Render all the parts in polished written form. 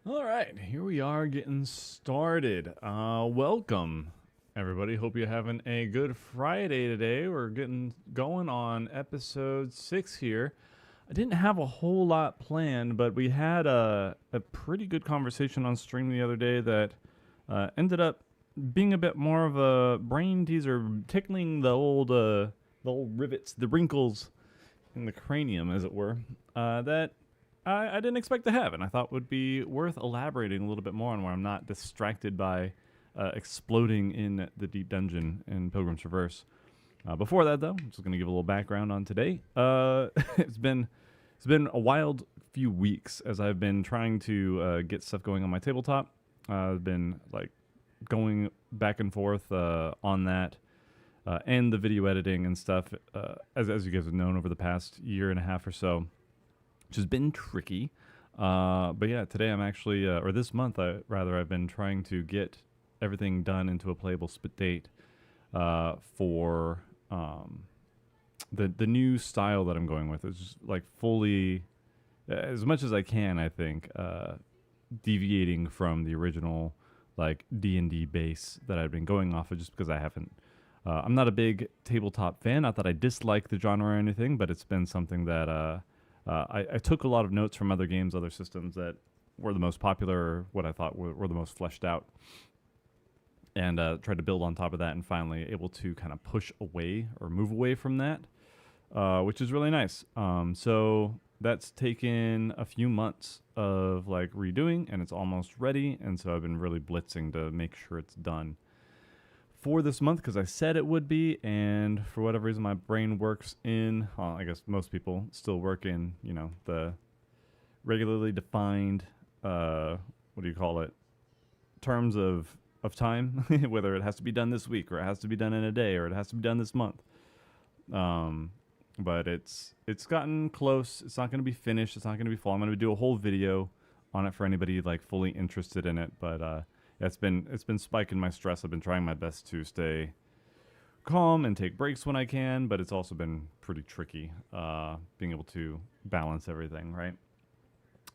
All right, here we are getting started. Welcome, everybody. Hope you're having a good Friday today. We're getting going on episode 6 here. I didn't have a whole lot planned, but we had a pretty good conversation on stream the other day that ended up being a bit more of a brain teaser, tickling the old rivets, the wrinkles in the cranium, as it were, that I didn't expect to have, and I thought would be worth elaborating a little bit more on, where I'm not distracted by exploding in the deep dungeon in Pilgrim's Traverse. Before that, though, I'm just going to give a little background on today. It's been a wild few weeks as I've been trying to get stuff going on my tabletop. I've been like going back and forth on that. And the video editing and stuff, as you guys have known over the past year and a half or so, which has been tricky. But yeah, today I'm actually, or this month, I've been trying to get everything done into a playable date for the new style that I'm going with. It's just like fully, as much as I can, I think, deviating from the original like D&D base that I've been going off of, just because I haven't. I'm not a big tabletop fan. Not that I dislike the genre or anything, but it's been something that I took a lot of notes from other games, other systems that were the most popular, or what I thought were the most fleshed out, and tried to build on top of that, and finally able to kind of push away or move away from that, which is really nice. So that's taken a few months of like redoing, and it's almost ready, and so I've been really blitzing to make sure it's done for this month, because I said it would be, and for whatever reason my brain works in, well, I guess most people still work in, the regularly defined, what do you call it, terms of time, whether it has to be done this week, or it has to be done in a day, or it has to be done this month. But it's gotten close. It's not going to be finished. It's not going to be full. I'm going to do a whole video on it for anybody like fully interested in it, but it's been spiking my stress. I've been trying my best to stay calm and take breaks when I can, but it's also been pretty tricky being able to balance everything, right?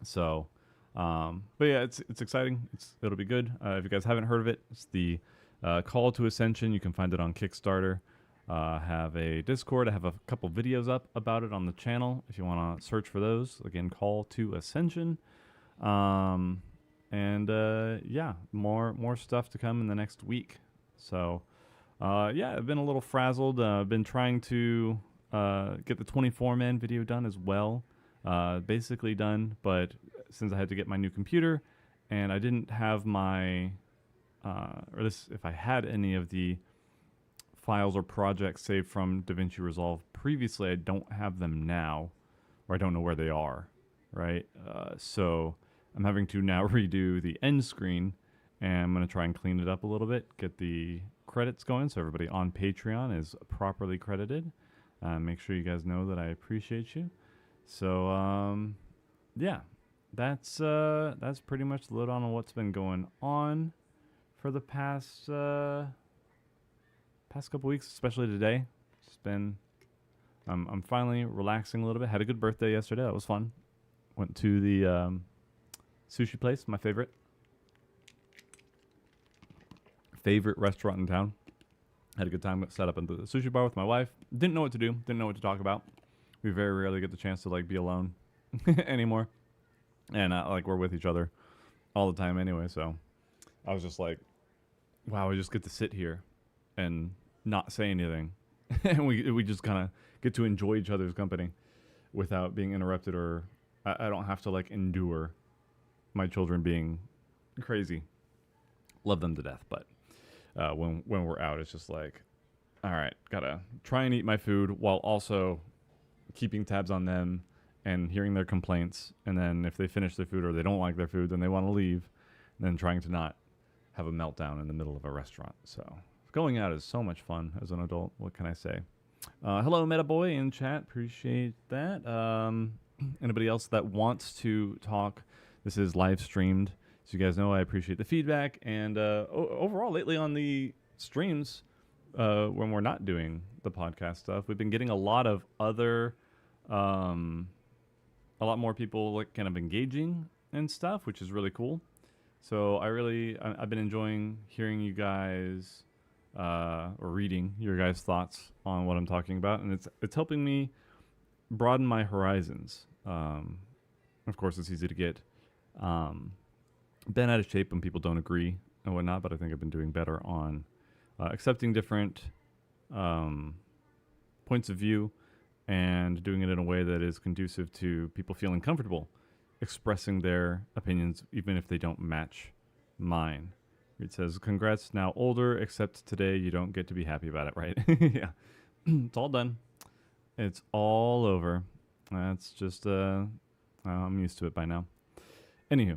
So, but yeah, it's exciting. It'll be good. If you guys haven't heard of it, it's the Call to Ascension. You can find it on Kickstarter. Have a Discord. I have a couple videos up about it on the channel if you want to search for those. Again, Call to Ascension. And yeah, more stuff to come in the next week. So yeah, I've been a little frazzled. I've been trying to get the 24-man video done as well. Basically done, but since I had to get my new computer, and I didn't have my, if I had any of the files or projects saved from DaVinci Resolve previously, I don't have them now, or I don't know where they are, right? So I'm having to now redo the end screen, and I'm going to try and clean it up a little bit, get the credits going so everybody on Patreon is properly credited. Make sure you guys know that I appreciate you. So, yeah, that's pretty much the lowdown on what's been going on for the past couple weeks, especially today. It's been, I'm finally relaxing a little bit. Had a good birthday yesterday. That was fun. Went to the sushi place, my favorite restaurant in town. Had a good time. Set up into the sushi bar with my wife. Didn't know what to do. Didn't know what to talk about. We very rarely get the chance to like be alone anymore, and like we're with each other all the time anyway. So I was just like, wow, I just get to sit here and not say anything, and we just kind of get to enjoy each other's company without being interrupted, or I don't have to like endure my children being crazy. Love them to death, but when we're out, it's just like, all right, gotta try and eat my food while also keeping tabs on them and hearing their complaints. And then if they finish their food or they don't like their food, then they want to leave. And then trying to not have a meltdown in the middle of a restaurant. So going out is so much fun as an adult. What can I say? Hello, Metaboy in chat. Appreciate that. Anybody else that wants to talk? This is live streamed, so you guys know I appreciate the feedback. And overall, lately on the streams, when we're not doing the podcast stuff, we've been getting a lot of other, a lot more people like kind of engaging and stuff, which is really cool. So I've been enjoying hearing you guys or reading your guys' thoughts on what I'm talking about, and it's helping me broaden my horizons. Of course, it's easy to get bent out of shape when people don't agree and whatnot, but I think I've been doing better on accepting different points of view and doing it in a way that is conducive to people feeling comfortable expressing their opinions, even if they don't match mine. It says, "Congrats, now older, except today you don't get to be happy about it," right? Yeah. It's all done. It's all over. That's just, I'm used to it by now. Anywho,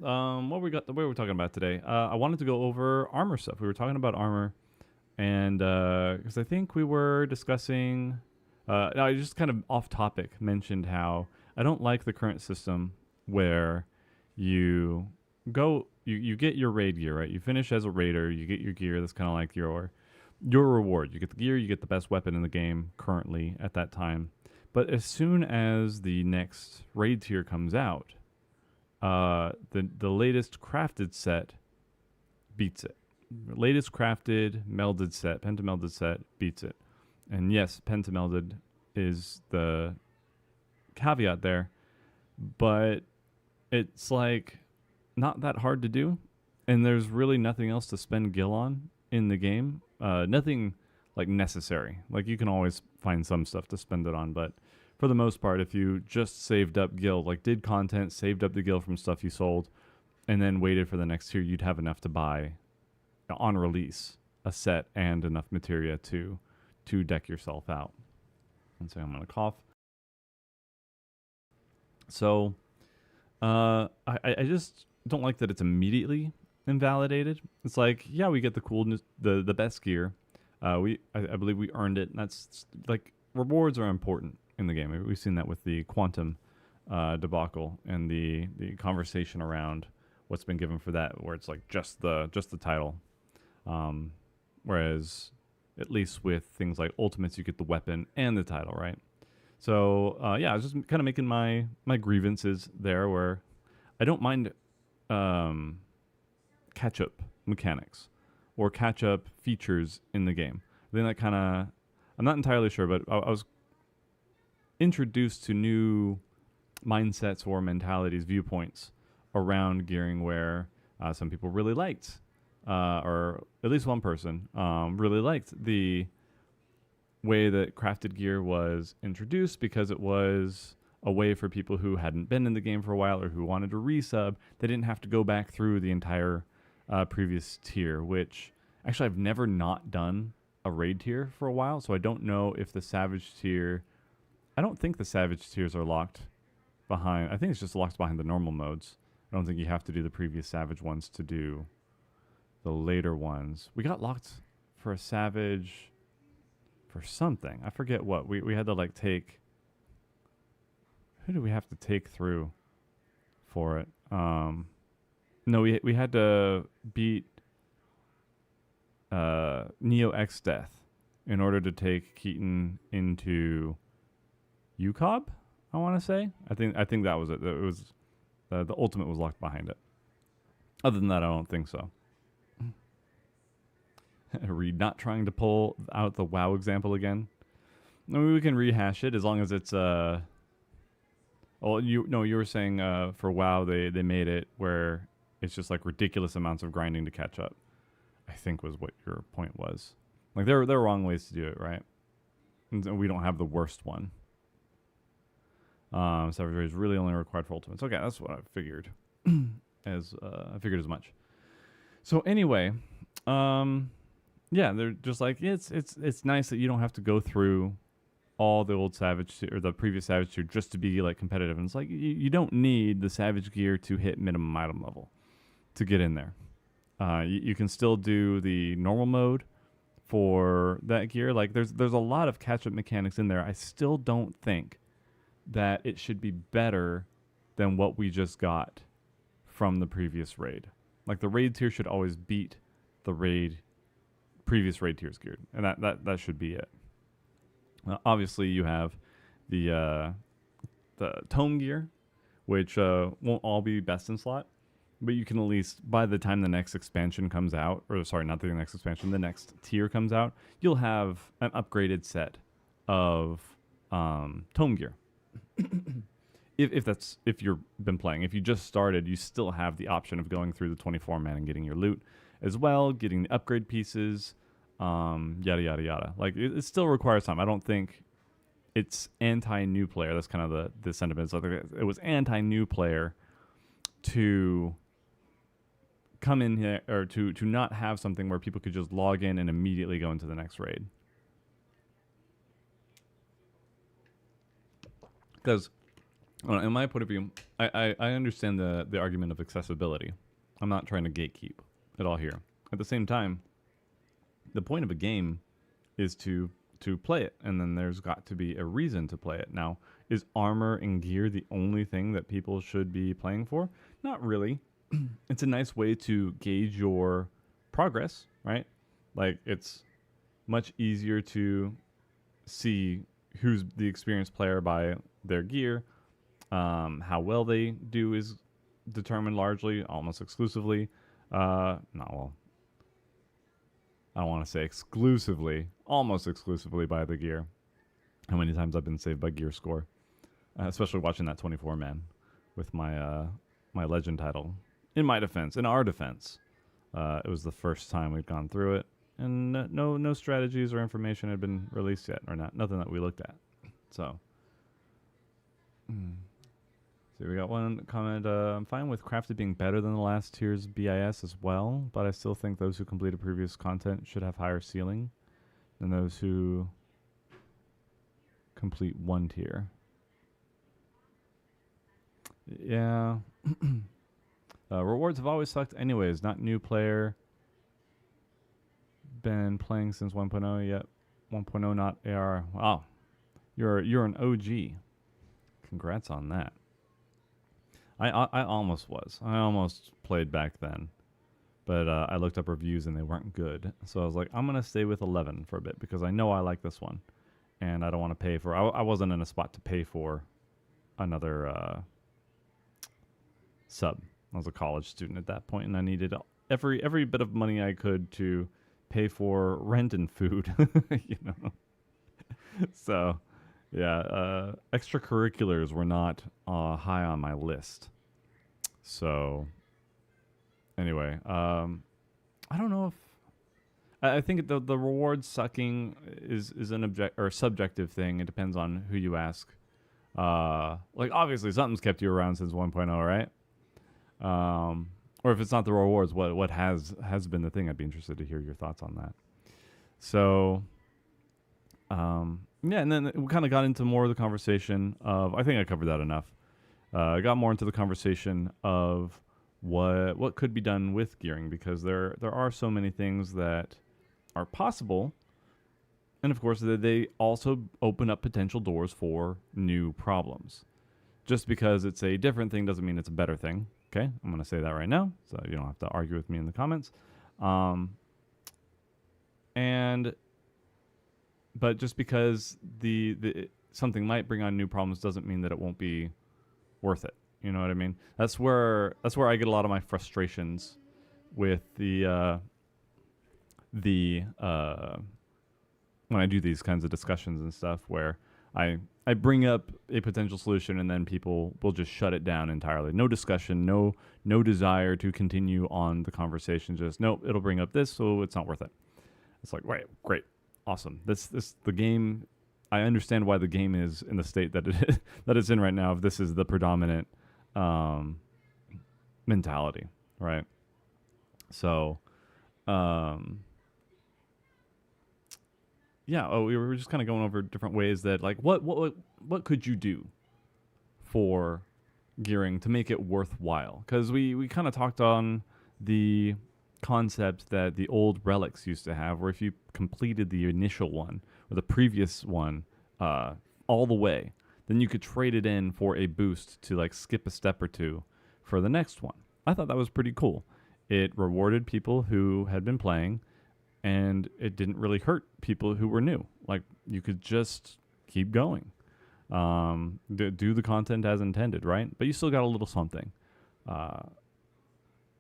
what were we talking about today? I wanted to go over armor stuff. We were talking about armor, and because I think we were discussing, I just kind of off topic mentioned how I don't like the current system where you get your raid gear, right? You finish as a raider, you get your gear. That's kind of like your reward. You get the gear, you get the best weapon in the game currently at that time. But as soon as the next raid tier comes out, the latest crafted set beats it. Latest crafted melded set, pentamelded set beats it. And yes, pentamelded is the caveat there, but it's like not that hard to do, and there's really nothing else to spend gil on in the game. Nothing like necessary. Like you can always find some stuff to spend it on, but for the most part, if you just saved up gil, like did content, saved up the gil from stuff you sold, and then waited for the next tier, you'd have enough to buy on release a set and enough materia to deck yourself out. And so I'm gonna cough. So I just don't like that it's immediately invalidated. It's like, yeah, we get the coolness, the best gear. I believe we earned it. And that's like, rewards are important in the game. We've seen that with the quantum debacle and the conversation around what's been given for that, where it's like just the title. Whereas at least with things like ultimates, you get the weapon and the title, right? So yeah, I was just kind of making my grievances there, where I don't mind catch-up mechanics or catch-up features in the game. Then that kind of, I'm not entirely sure, but I was introduced to new mindsets or mentalities, viewpoints around gearing, where some people really liked, or at least one person really liked the way that crafted gear was introduced, because it was a way for people who hadn't been in the game for a while or who wanted to resub. They didn't have to go back through the entire previous tier, which actually I've never not done a raid tier for a while, so I don't know if the savage tier, I don't think the savage tiers are locked behind, I think it's just locked behind the normal modes. I don't think you have to do the previous savage ones to do the later ones. We got locked for a savage for something. I forget what. We had to like take, who do we have to take through for it? No, we had to beat Neo X Death in order to take Keaton into UCOB, I want to say. I think that was it. It was the ultimate was locked behind it. Other than that, I don't think so. Reed not trying to pull out the WoW example again. I mean, we can rehash it as long as it's well, you were saying for WoW they made it where it's just like ridiculous amounts of grinding to catch up, I think was what your point was. Like there are wrong ways to do it, right? And we don't have the worst one. Savage Raid is really only required for ultimates. Okay, that's what I figured. I figured as much. So anyway, yeah, they're just like, it's nice that you don't have to go through all the old Savage or the previous Savage tier just to be like competitive. And it's like you don't need the Savage gear to hit minimum item level to get in there. You can still do the normal mode for that gear. Like there's a lot of catch-up mechanics in there. I still don't think that it should be better than what we just got from the previous raid. Like the raid tier should always beat the previous raid tiers geared, and that should be it. Obviously, you have the tome gear, which won't all be best in slot, but you can at least, by the time the next expansion comes out, or sorry, not the next expansion, the next tier comes out, you'll have an upgraded set of tome gear. if you've been playing. If you just started, you still have the option of going through the 24 man and getting your loot as well, getting the upgrade pieces, yada yada yada. Like it still requires time. I don't think it's anti-new player. That's kind of the sentiment. So it was anti-new player to come in here, or to not have something where people could just log in and immediately go into the next raid. Because in my point of view, I understand the argument of accessibility. I'm not trying to gatekeep it all here. At the same time, the point of a game is to play it, and then there's got to be a reason to play it. Now, is armor and gear the only thing that people should be playing for? Not really. It's a nice way to gauge your progress, right? Like, it's much easier to see who's the experienced player by their gear. How well they do is determined largely, almost exclusively. Not well. I don't want to say exclusively, almost exclusively by the gear. How many times I've been saved by gear score, especially watching that 24 man with my my legend title. In my defense, in our defense, it was the first time we'd gone through it, and no strategies or information had been released yet, or nothing that we looked at. So, see, we got one comment. I'm fine with Crafted being better than the last tier's BIS as well, but I still think those who completed previous content should have higher ceiling than those who complete one tier. Yeah. Rewards have always sucked anyways. Not new player. Been playing since 1.0 yet. 1.0 not AR. Wow. You're an OG. Congrats on that. I almost was. I almost played back then. But I looked up reviews and they weren't good. So I was like, I'm going to stay with 11 for a bit because I know I like this one. And I don't want to pay for... I wasn't in a spot to pay for another sub. I was a college student at that point, and I needed every bit of money I could to pay for rent and food, you know. So, yeah, extracurriculars were not high on my list. So, anyway, I don't know if I think the reward sucking is an subjective thing. It depends on who you ask. Like obviously something's kept you around since 1.0, right? Or if it's not the rewards, what has been the thing? I'd be interested to hear your thoughts on that. So, yeah, and then we kind of got into more of the conversation of, I think I covered that enough. I got more into the conversation of what could be done with gearing, because there are so many things that are possible, and of course they also open up potential doors for new problems. Just because it's a different thing doesn't mean it's a better thing. Okay, I'm going to say that right now, so you don't have to argue with me in the comments. But just because the something might bring on new problems doesn't mean that it won't be worth it. You know what I mean? That's where I get a lot of my frustrations with the when I do these kinds of discussions and stuff, where I bring up a potential solution and then people will just shut it down entirely. No discussion, no desire to continue on the conversation. Just, nope, it'll bring up this, so it's not worth it. It's like, right, great, awesome. The game, I understand why the game is in the state that it's in right now, if this is the predominant mentality, right? So, yeah, we were just kind of going over different ways that, like, what could you do for gearing to make it worthwhile? Because we kind of talked on the concept that the old relics used to have, where if you completed the initial one or the previous one all the way, then you could trade it in for a boost to, like, skip a step or two for the next one. I thought that was pretty cool. It rewarded people who had been playing, and it didn't really hurt people who were new. Like, you could just keep going. Do the content as intended, right? But you still got a little something.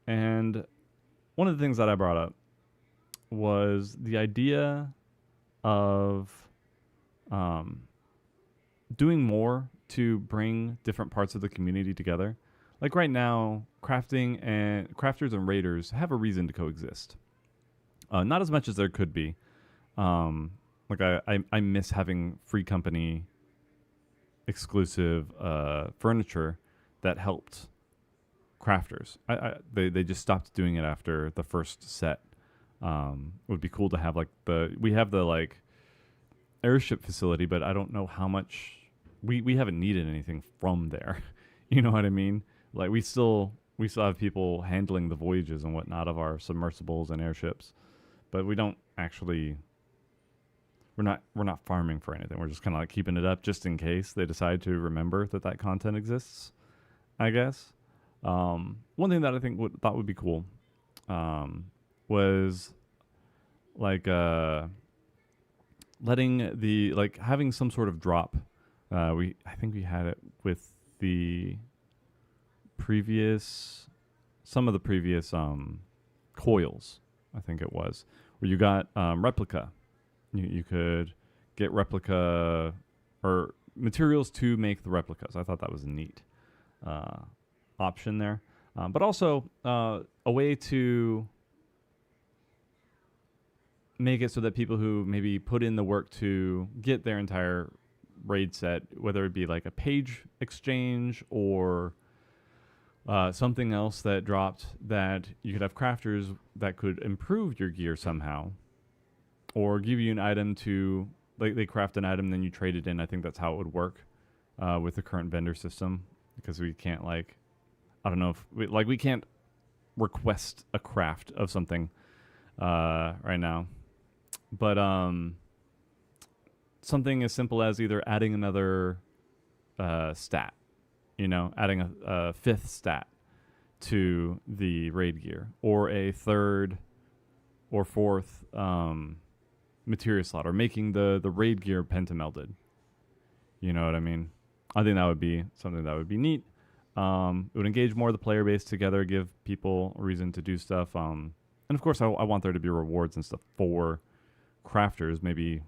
And one of the things that I brought up was the idea of doing more to bring different parts of the community together. Like right now, crafters and raiders have a reason to coexist. Not as much as there could be. Like I miss having free company exclusive furniture that helped crafters. They just stopped doing it after the first set. It would be cool to have we have the like airship facility, but I don't know how much we haven't needed anything from there. You know what I mean? Like we still have people handling the voyages and whatnot of our submersibles and airships, but we don't actually. We're not farming for anything. We're just kind of like keeping it up just in case they decide to remember that content exists, I guess. One thing that I thought would be cool was like having some sort of drop. I think we had it with some of the previous coils. I think it was where you got replica. You could get replica or materials to make the replicas. I thought that was a neat option there. But also a way to make it so that people who maybe put in the work to get their entire raid set, whether it be like a page exchange or something else that dropped, that you could have crafters that could improve your gear somehow. Or give you an item to, like they craft an item, then you trade it in. I think that's how it would work with the current vendor system, because we can't I don't know if we can't request a craft of something right now. But something as simple as either adding another stat, adding a fifth stat to the raid gear, or a third or fourth materia slot, or making the raid gear pentamelded. You know what I mean? I think that would be something that would be neat. It would engage more of the player base together, give people a reason to do stuff. And of course, I want there to be rewards and stuff for crafters, maybe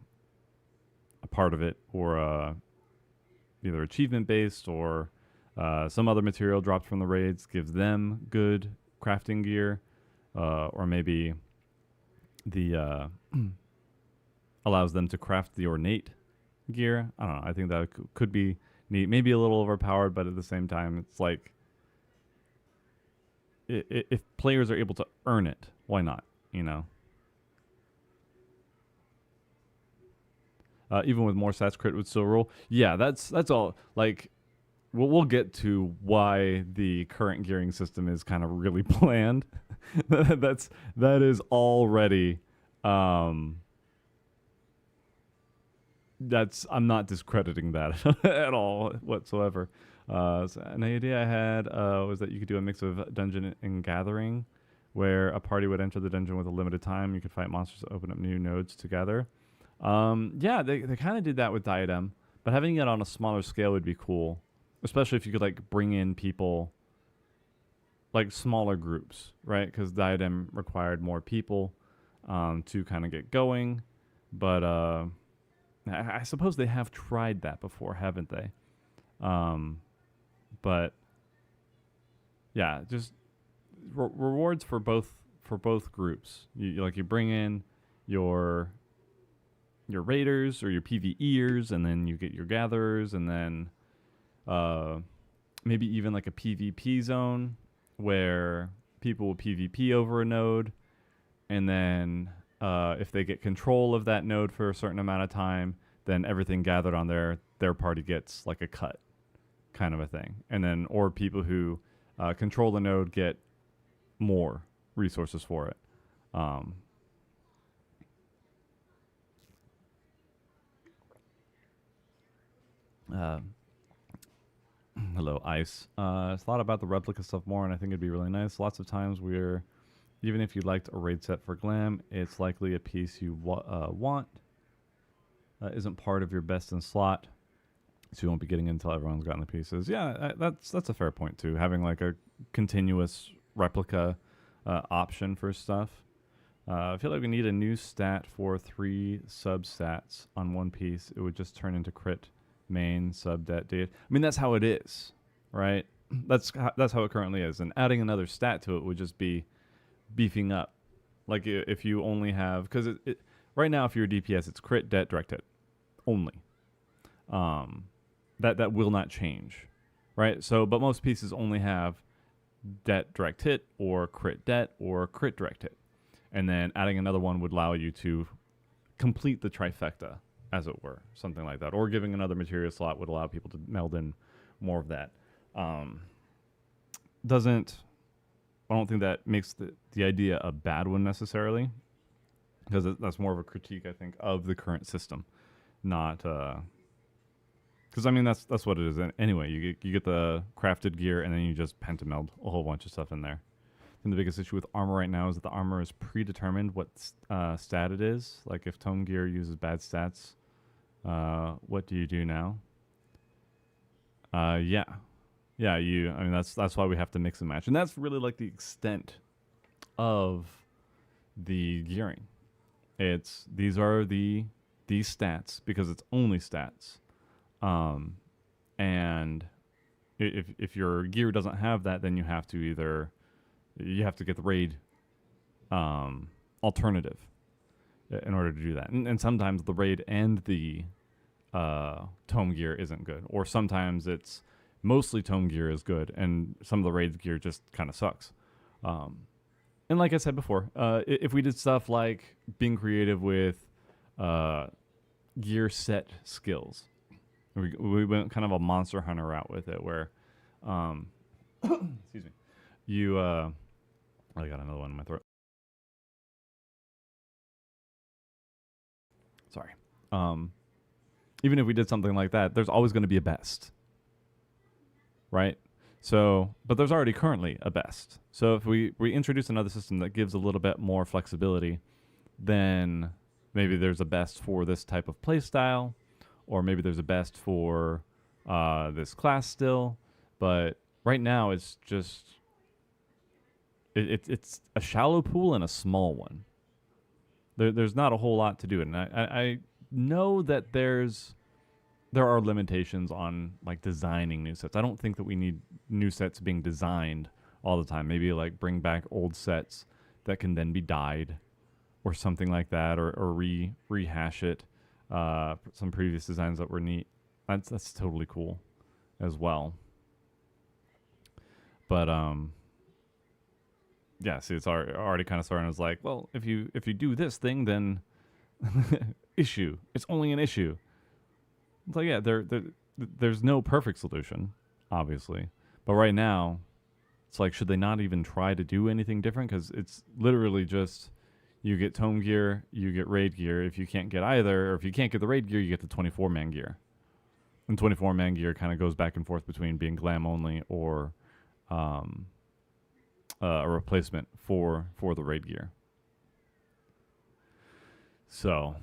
a part of it, or either achievement based or some other material dropped from the raids gives them good crafting gear, or maybe the allows them to craft the ornate gear. I don't know. I think that could be neat. Maybe a little overpowered, but at the same time, it's like if players are able to earn it, why not? Even with more stats, crit would still roll. Yeah, that's all. Like, we'll get to why the current gearing system is kind of really bland. that is already. I'm not discrediting that at all whatsoever. So an idea I had was that you could do a mix of dungeon and gathering, where a party would enter the dungeon with a limited time. You could fight monsters to open up new nodes together. Yeah, they kind of did that with Diadem, but having it on a smaller scale would be cool, especially if you could bring in people, like smaller groups, right? Because Diadem required more people to kind of get going, but I suppose they have tried that before, haven't they? But yeah, just rewards for both groups. You bring in your raiders or your PvEers, and then you get your gatherers, and then maybe even like a PvP zone where people will PvP over a node, and then if they get control of that node for a certain amount of time, then everything gathered on their party gets like a cut, kind of a thing. And then, or people who control the node get more resources for it. Hello, Ice. Thought about the replica stuff more, and I think it'd be really nice. Lots of times even if you liked a raid set for glam, it's likely a piece you want isn't part of your best in slot. So you won't be getting it until everyone's gotten the pieces. Yeah, that's a fair point too. Having like a continuous replica option for stuff. I feel like we need a new stat for 3 substats on one piece. It would just turn into crit main sub det date. I mean, that's how it is, right? That's how it currently is. And adding another stat to it would just be beefing up. Like if you only have, because right now if you're a DPS, it's crit, det, direct hit only. That will not change, right? So, but most pieces only have det, direct hit, or crit det, or crit direct hit. And then adding another one would allow you to complete the trifecta, as it were, something like that. Or giving another materia slot would allow people to meld in more of that. I don't think that makes the idea a bad one necessarily, because that's more of a critique, I think, of the current system, not because I mean that's what it is. Anyway, you get the crafted gear and then you just pentameld a whole bunch of stuff in there. I think the biggest issue with armor right now is that the armor is predetermined what stat it is. Like if tome gear uses bad stats, what do you do now? Yeah. I mean that's why we have to mix and match, and that's really like the extent of the gearing. It's these are these stats because it's only stats, and if your gear doesn't have that, then you have to get the raid alternative in order to do that, and sometimes the raid and the tome gear isn't good, or sometimes it's mostly tome gear is good, and some of the raid gear just kind of sucks. And like I said before, if we did stuff like being creative with gear set skills, we went kind of a monster hunter route with it, where, excuse me, you, I got another one in my throat. Sorry. Even if we did something like that, there's always going to be a best. Right? So, but there's already currently a best. So if we introduce another system that gives a little bit more flexibility, then maybe there's a best for this type of playstyle, or maybe there's a best for this class still. But right now it's just it's a shallow pool and a small one. There's not a whole lot to do, and I know that there are limitations on like designing new sets. I don't think that we need new sets being designed all the time. Maybe like bring back old sets that can then be dyed or something like that, or rehash it. Some previous designs that were neat. That's totally cool as well. But yeah, see, it's already kind of starting as like, well, if you do this thing, then issue. It's only an issue. It's like, yeah, there's no perfect solution, obviously. But right now, it's like, should they not even try to do anything different? Because it's literally just, you get tome gear, you get raid gear. If you can't get either, or if you can't get the raid gear, you get the 24-man gear. And 24-man gear kind of goes back and forth between being glam only or a replacement for the raid gear. So...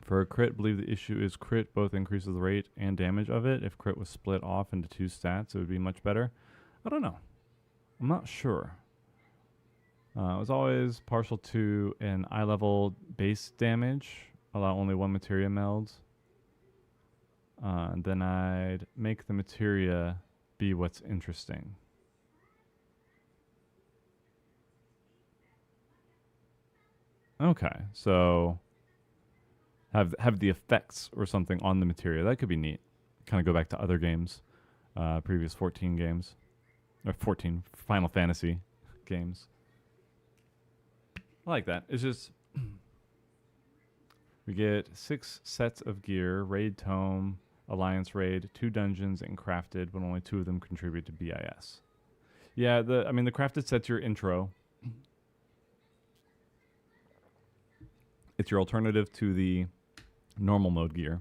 for a crit, believe the issue is crit both increases the rate and damage of it. If crit was split off into 2 stats, it would be much better. I don't know. I'm not sure. It was always partial to an eye level base damage. Allow only 1 materia meld. And then I'd make the materia be what's interesting. Okay, so have the effects or something on the materia. That could be neat. Kind of go back to other games, previous 14 games, or 14 Final Fantasy games. I like that. It's just we get 6 sets of gear: raid tome, alliance raid, 2 dungeons, and crafted, but only 2 of them contribute to BIS. Yeah, the crafted set's your intro. It's your alternative to the normal mode gear,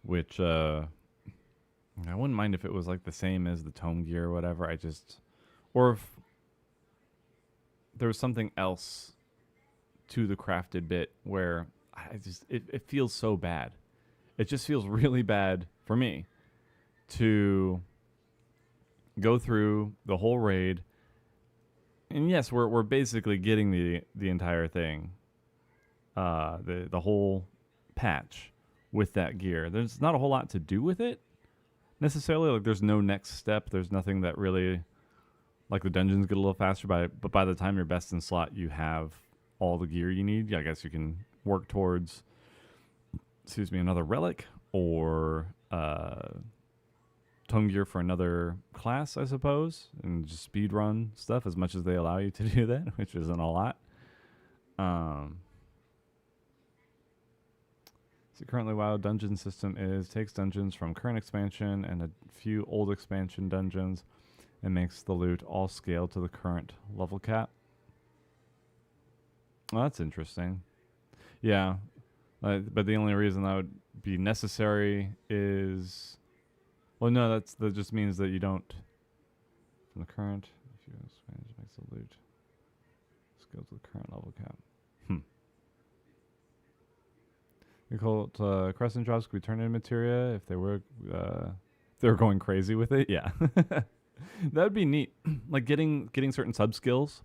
which I wouldn't mind if it was like the same as the tome gear or whatever. Or if there was something else to the crafted bit where it feels so bad. It just feels really bad for me to go through the whole raid. And yes, we're basically getting the entire thing, the whole patch with that gear. There's not a whole lot to do with it necessarily. Like there's no next step. There's nothing that really, like the dungeons get a little faster but by the time you're best in slot, you have all the gear you need. Yeah, I guess you can work towards, another relic or tome gear for another class, I suppose, and just speed run stuff as much as they allow you to do that, which isn't a lot. So currently WoW dungeon system takes dungeons from current expansion and a few old expansion dungeons and makes the loot all scale to the current level cap. Well, that's interesting. Yeah, but the only reason that would be necessary is, well, no, that just means that you don't, from the current, if you expand, it makes the loot scale to the current level cap. We call it crescent drops could be turned into materia if they were going crazy with it. Yeah, that would be neat. Like getting certain sub skills,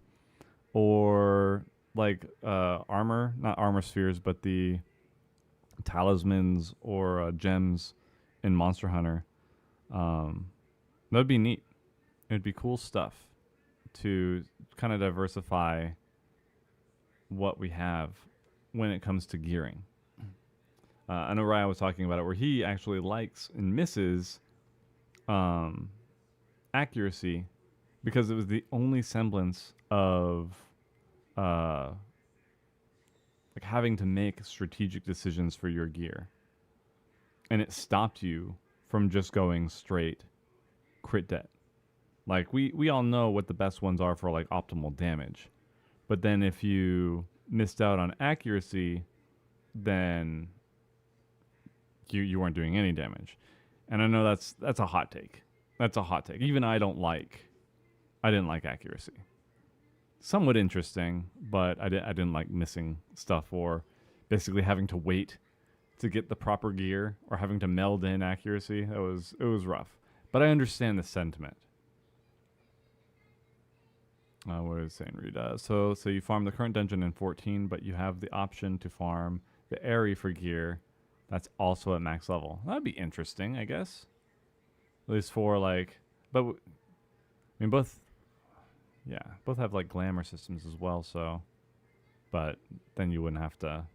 or like armor, not armor spheres, but the talismans or gems in Monster Hunter. That'd be neat. It'd be cool stuff to kind of diversify what we have when it comes to gearing. I know Ryan was talking about it, where he actually likes and misses accuracy because it was the only semblance of like having to make strategic decisions for your gear, and it stopped you from just going straight crit det. Like we all know what the best ones are for like optimal damage, but then if you missed out on accuracy, then you weren't doing any damage. And I know that's a hot take. That's a hot take. Even I didn't like accuracy. Somewhat interesting, but I didn't like missing stuff or basically having to wait to get the proper gear or having to meld in accuracy. It was rough. But I understand the sentiment. What is it saying, Reed? So you farm the current dungeon in 14, but you have the option to farm the Aerie for gear that's also at max level. That'd be interesting, I guess. At least for like, but I mean both have like glamour systems as well. So, but then you wouldn't have to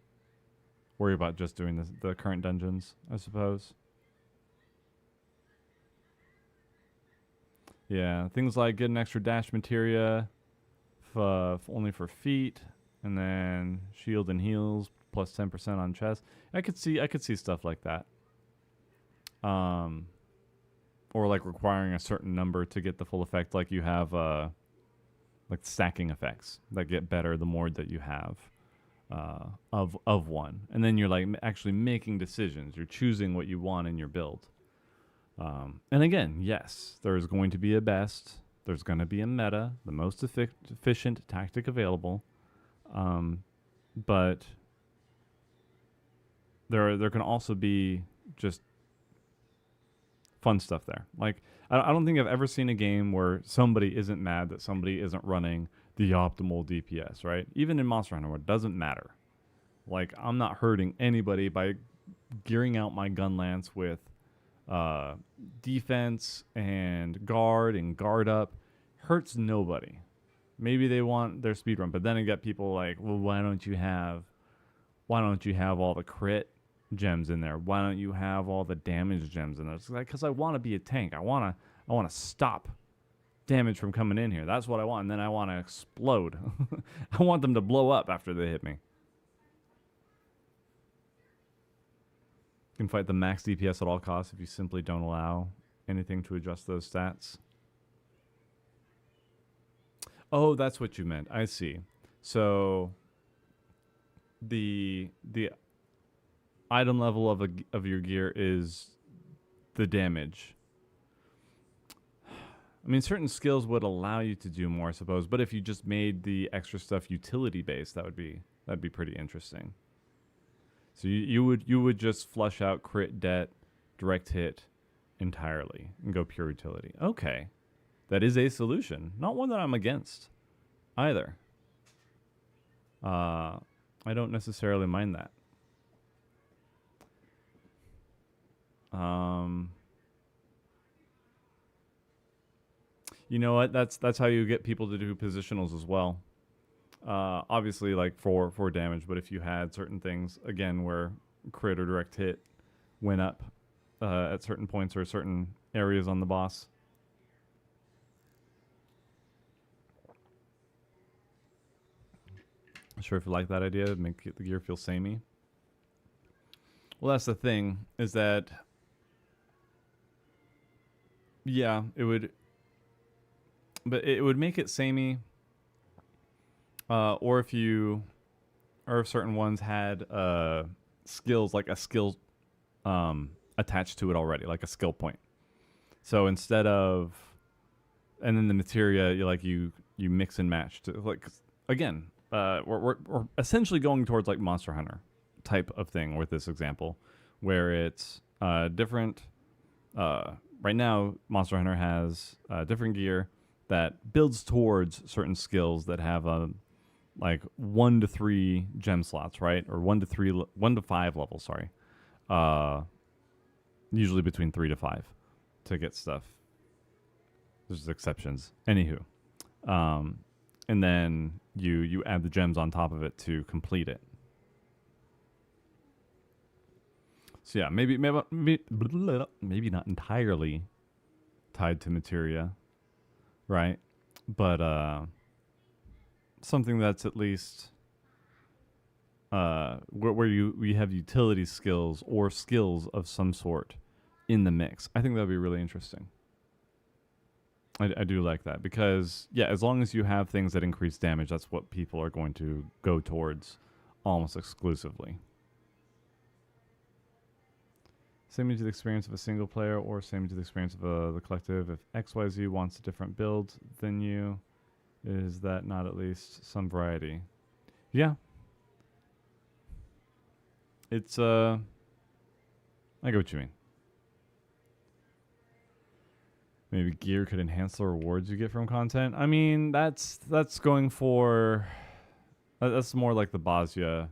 worry about just doing the current dungeons, I suppose. Yeah, things like getting extra dash materia, only for feet, and then shield and heals plus 10% on chest. I could see stuff like that. Or like requiring a certain number to get the full effect. Like you have like stacking effects that get better the more that you have of one, and then you're like actually making decisions. You're choosing what you want in your build. And again, yes, there's going to be a best. There's going to be a meta, the most efficient tactic available. But there can also be just fun stuff there. Like I don't think I've ever seen a game where somebody isn't mad that somebody isn't running the optimal DPS, right? Even in Monster Hunter, it doesn't matter. Like I'm not hurting anybody by gearing out my gun lance with defense and guard up. Hurts nobody. Maybe they want their speed run, but then you got people like, well, why don't you have all the crit gems in there? Why don't you have all the damage gems in there? It's like, because I want to be a tank. I want to stop damage from coming in here. That's what I want. And then I want to explode. I want them to blow up after they hit me. You can fight the max DPS at all costs if you simply don't allow anything to adjust those stats. Oh, that's what you meant. I see. So the item level of your gear is the damage. I mean, certain skills would allow you to do more, I suppose. But if you just made the extra stuff utility based, that would be That'd be pretty interesting. So you would just flush out crit, det, direct hit entirely and go pure utility. Okay, that is a solution. Not one that I'm against either. I don't necessarily mind that. You know what? That's how you get people to do positionals as well. Obviously, like for damage, but if you had certain things again where crit or direct hit went up at certain points or certain areas on the boss. Not sure if you like that idea, make the gear feel samey. Well, that's the thing, is that yeah, it would, but it would make it samey. Or if you, or if certain ones had skills, like a skill attached to it already, like a skill point. So instead of, and then the materia, you mix and match to, like, again, we're essentially going towards like Monster Hunter type of thing with this example, where it's different. Right now, Monster Hunter has different gear that builds towards certain skills that have like 1 to 3 gem slots, right? Or 1 to 5 levels, sorry. Usually between 3 to 5 to get stuff. There's exceptions. Anywho. And then you add the gems on top of it to complete it. So yeah, maybe not entirely tied to materia, right? But something that's at least where you have utility skills or skills of some sort in the mix. I think that would be really interesting. I do like that because, yeah, as long as you have things that increase damage, that's what people are going to go towards almost exclusively. Same to the experience of a single player or same to the experience of the collective. If XYZ wants a different build than you, is that not at least some variety? Yeah. It's, I get what you mean. Maybe gear could enhance the rewards you get from content. I mean, that's going for, that's more like the Bosnia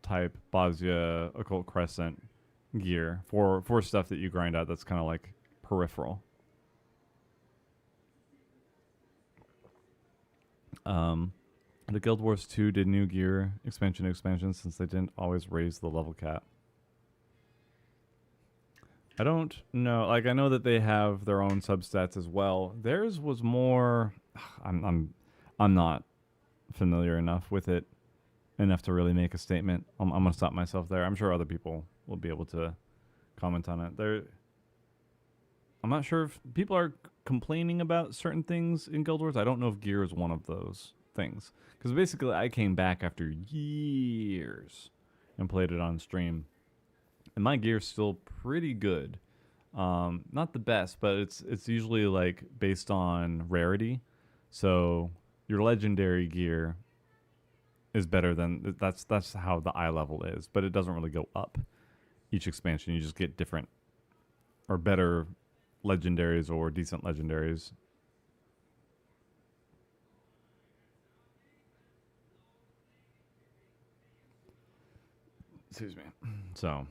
type, Bosnia Occult Crescent gear for stuff that you grind out that's kind of like peripheral. The Guild Wars 2 did new gear expansion since they didn't always raise the level cap. I don't know. Like, I know that they have their own substats as well. Theirs was more. I'm not familiar enough with it enough to really make a statement. I'm gonna stop myself there. I'm sure other people will be able to comment on it. I'm not sure if people are complaining about certain things in Guild Wars. I don't know if gear is one of those things. Because basically, I came back after years and played it on stream. And my gear's still pretty good. Not the best, but it's usually like based on rarity. So your legendary gear is better than that's how the eye level is, but it doesn't really go up each expansion. You just get different or better legendaries or decent legendaries. Excuse me. So,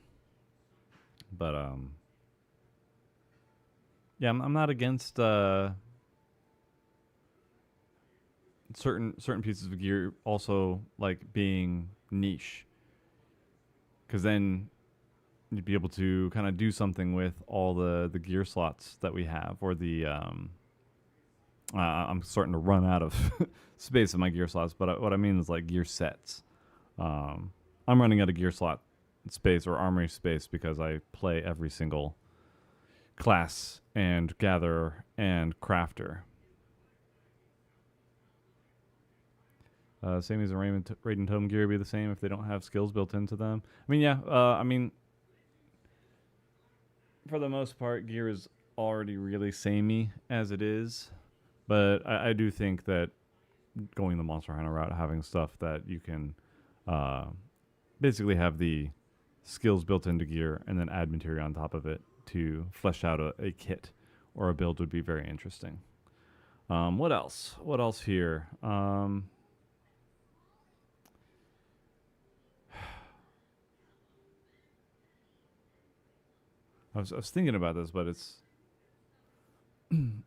but yeah, I'm not against certain pieces of gear also like being niche, because then you'd be able to kind of do something with all the gear slots that we have, or the I'm starting to run out of space in my gear slots, but what I mean is like gear sets. I'm running out of gear slot space or armory space because I play every single class and gatherer and crafter. Same as a Raiden Tome gear be the same if they don't have skills built into them. I mean, yeah. I mean, for the most part, gear is already really samey as it is, but I do think that going the Monster Hunter route, having stuff that you can uh, basically have the skills built into gear and then add materia on top of it to flesh out a kit or a build would be very interesting. What else? What else here? I was thinking about this, but it's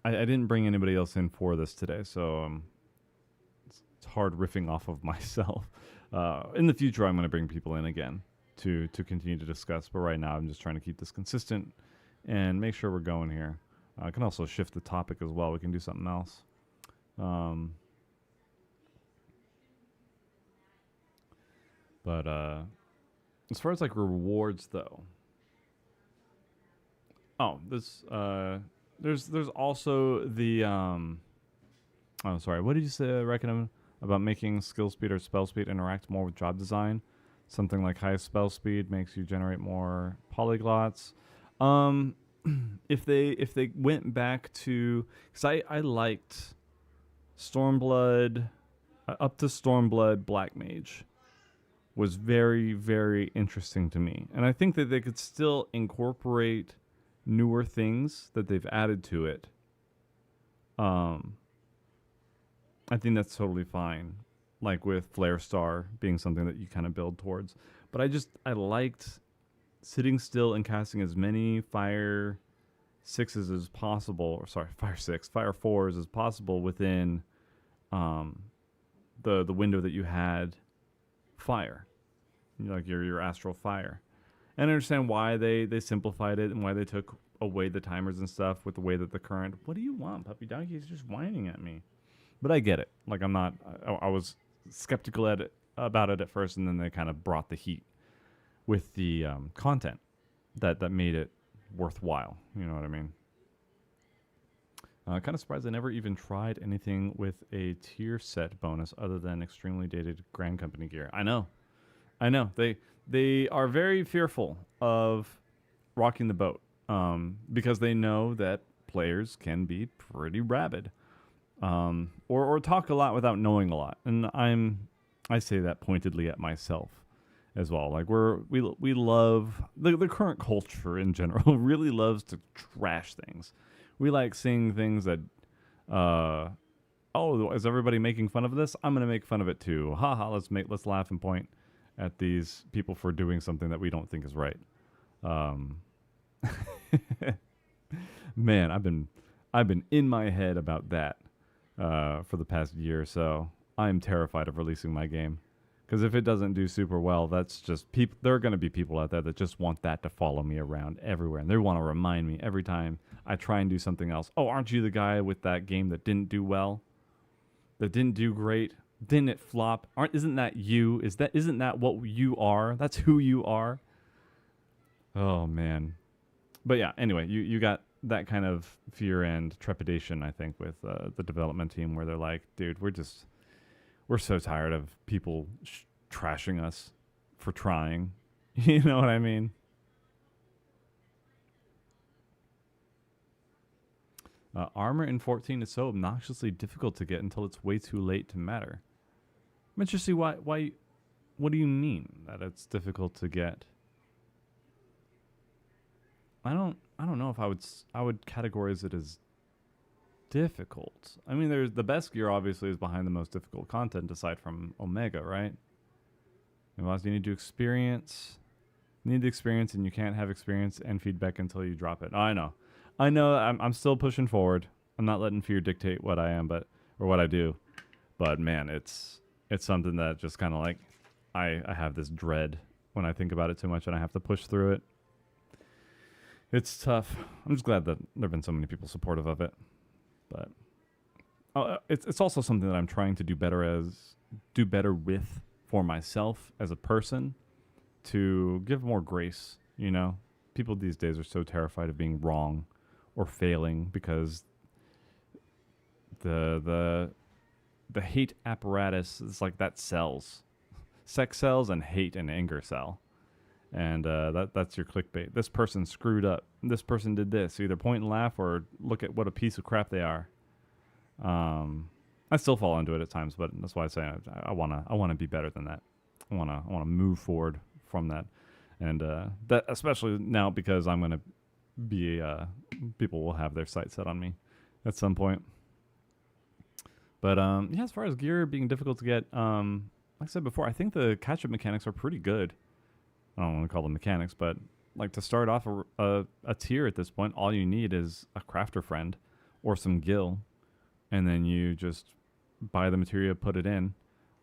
I didn't bring anybody else in for this today, so it's hard riffing off of myself. In the future, I'm going to bring people in again to continue to discuss, but right now I'm just trying to keep this consistent and make sure we're going here. I can also shift the topic as well. We can do something else. But as far as like rewards, though, there's also the oh, sorry. What did you say, recommend about making skill speed or spell speed interact more with job design? Something like high spell speed makes you generate more polyglots. If they went back to, because I liked Stormblood up to Stormblood Black Mage was very, very interesting to me, and I think that they could still incorporate newer things that they've added to it. I think that's totally fine. Like with Flare Star being something that you kind of build towards. But I liked sitting still and casting as many Fire 6s as possible, or sorry, Fire 4s as possible within the window that you had fire. Like your Astral Fire. And I understand why they simplified it and why they took away the timers and stuff with the way that the current... What do you want, Puppy Donkey? He's just whining at me. But I get it. Like, I'm not... I was skeptical about it at first, and then they kind of brought the heat with the content that made it worthwhile. You know what I mean? Kind of surprised I never even tried anything with a tier set bonus other than extremely dated Grand Company gear. I know. They are very fearful of rocking the boat because they know that players can be pretty rabid or talk a lot without knowing a lot. And I say that pointedly at myself as well. Like we love the current culture in general really loves to trash things. We like seeing things that oh, is everybody making fun of this? I'm going to make fun of it too. Haha, let's laugh and point at these people for doing something that we don't think is right. Man, I've been in my head about that for the past year or so. I am terrified of releasing my game because if it doesn't do super well, that's just people. There are going to be people out there that just want that to follow me around everywhere, and they want to remind me every time I try and do something else. Oh, aren't you the guy with that game that didn't do well? That didn't do great? Didn't it flop? Isn't that you? Isn't that what you are? That's who you are. Oh man. But yeah, anyway, you got that kind of fear and trepidation, I think, with the development team where they're like, dude, we're so tired of people trashing us for trying. You know what I mean? Armor in 14 is so obnoxiously difficult to get until it's way too late to matter. I'm interested to see why. What do you mean that it's difficult to get? I don't know if I would categorize it as difficult. I mean, there's the best gear obviously is behind the most difficult content aside from Omega, right? You need to experience. You need the experience, and you can't have experience and feedback until you drop it. Oh, I know. I'm still pushing forward. I'm not letting fear dictate what I am, or what I do. But man, it's something that just kind of like I have this dread when I think about it too much, and I have to push through it. It's tough. I'm just glad that there've been so many people supportive of it. But it's also something that I'm trying to do better with for myself as a person, to give more grace. You know, people these days are so terrified of being wrong or failing because the hate apparatus is like that sells. Sex sells and hate and anger sell. And that's your clickbait. This person screwed up. This person did this. Either point and laugh or look at what a piece of crap they are. I still fall into it at times, but that's why I say I wanna be better than that. I wanna move forward from that, and that especially now because I'm gonna be people will have their sights set on me at some point. But yeah, as far as gear being difficult to get, like I said before, I think the catch-up mechanics are pretty good. I don't want to call them mechanics, but like to start off a tier at this point, all you need is a crafter friend or some gil, and then you just buy the materia, put it in.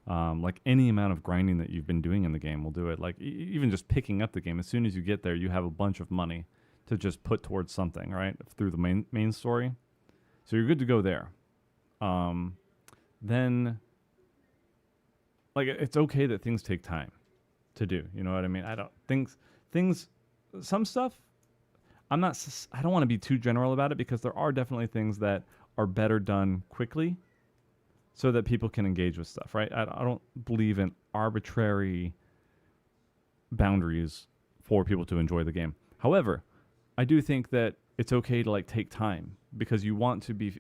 Like any amount of grinding that you've been doing in the game will do it. Like even just picking up the game, as soon as you get there, you have a bunch of money to just put towards something, right? Through the main story. So you're good to go there. Then, like, it's okay that things take time to do. You know what I mean? I don't things some stuff. I don't want to be too general about it because there are definitely things that are better done quickly, so that people can engage with stuff. Right? I don't believe in arbitrary boundaries for people to enjoy the game. However, I do think that it's okay to like take time because you want to be.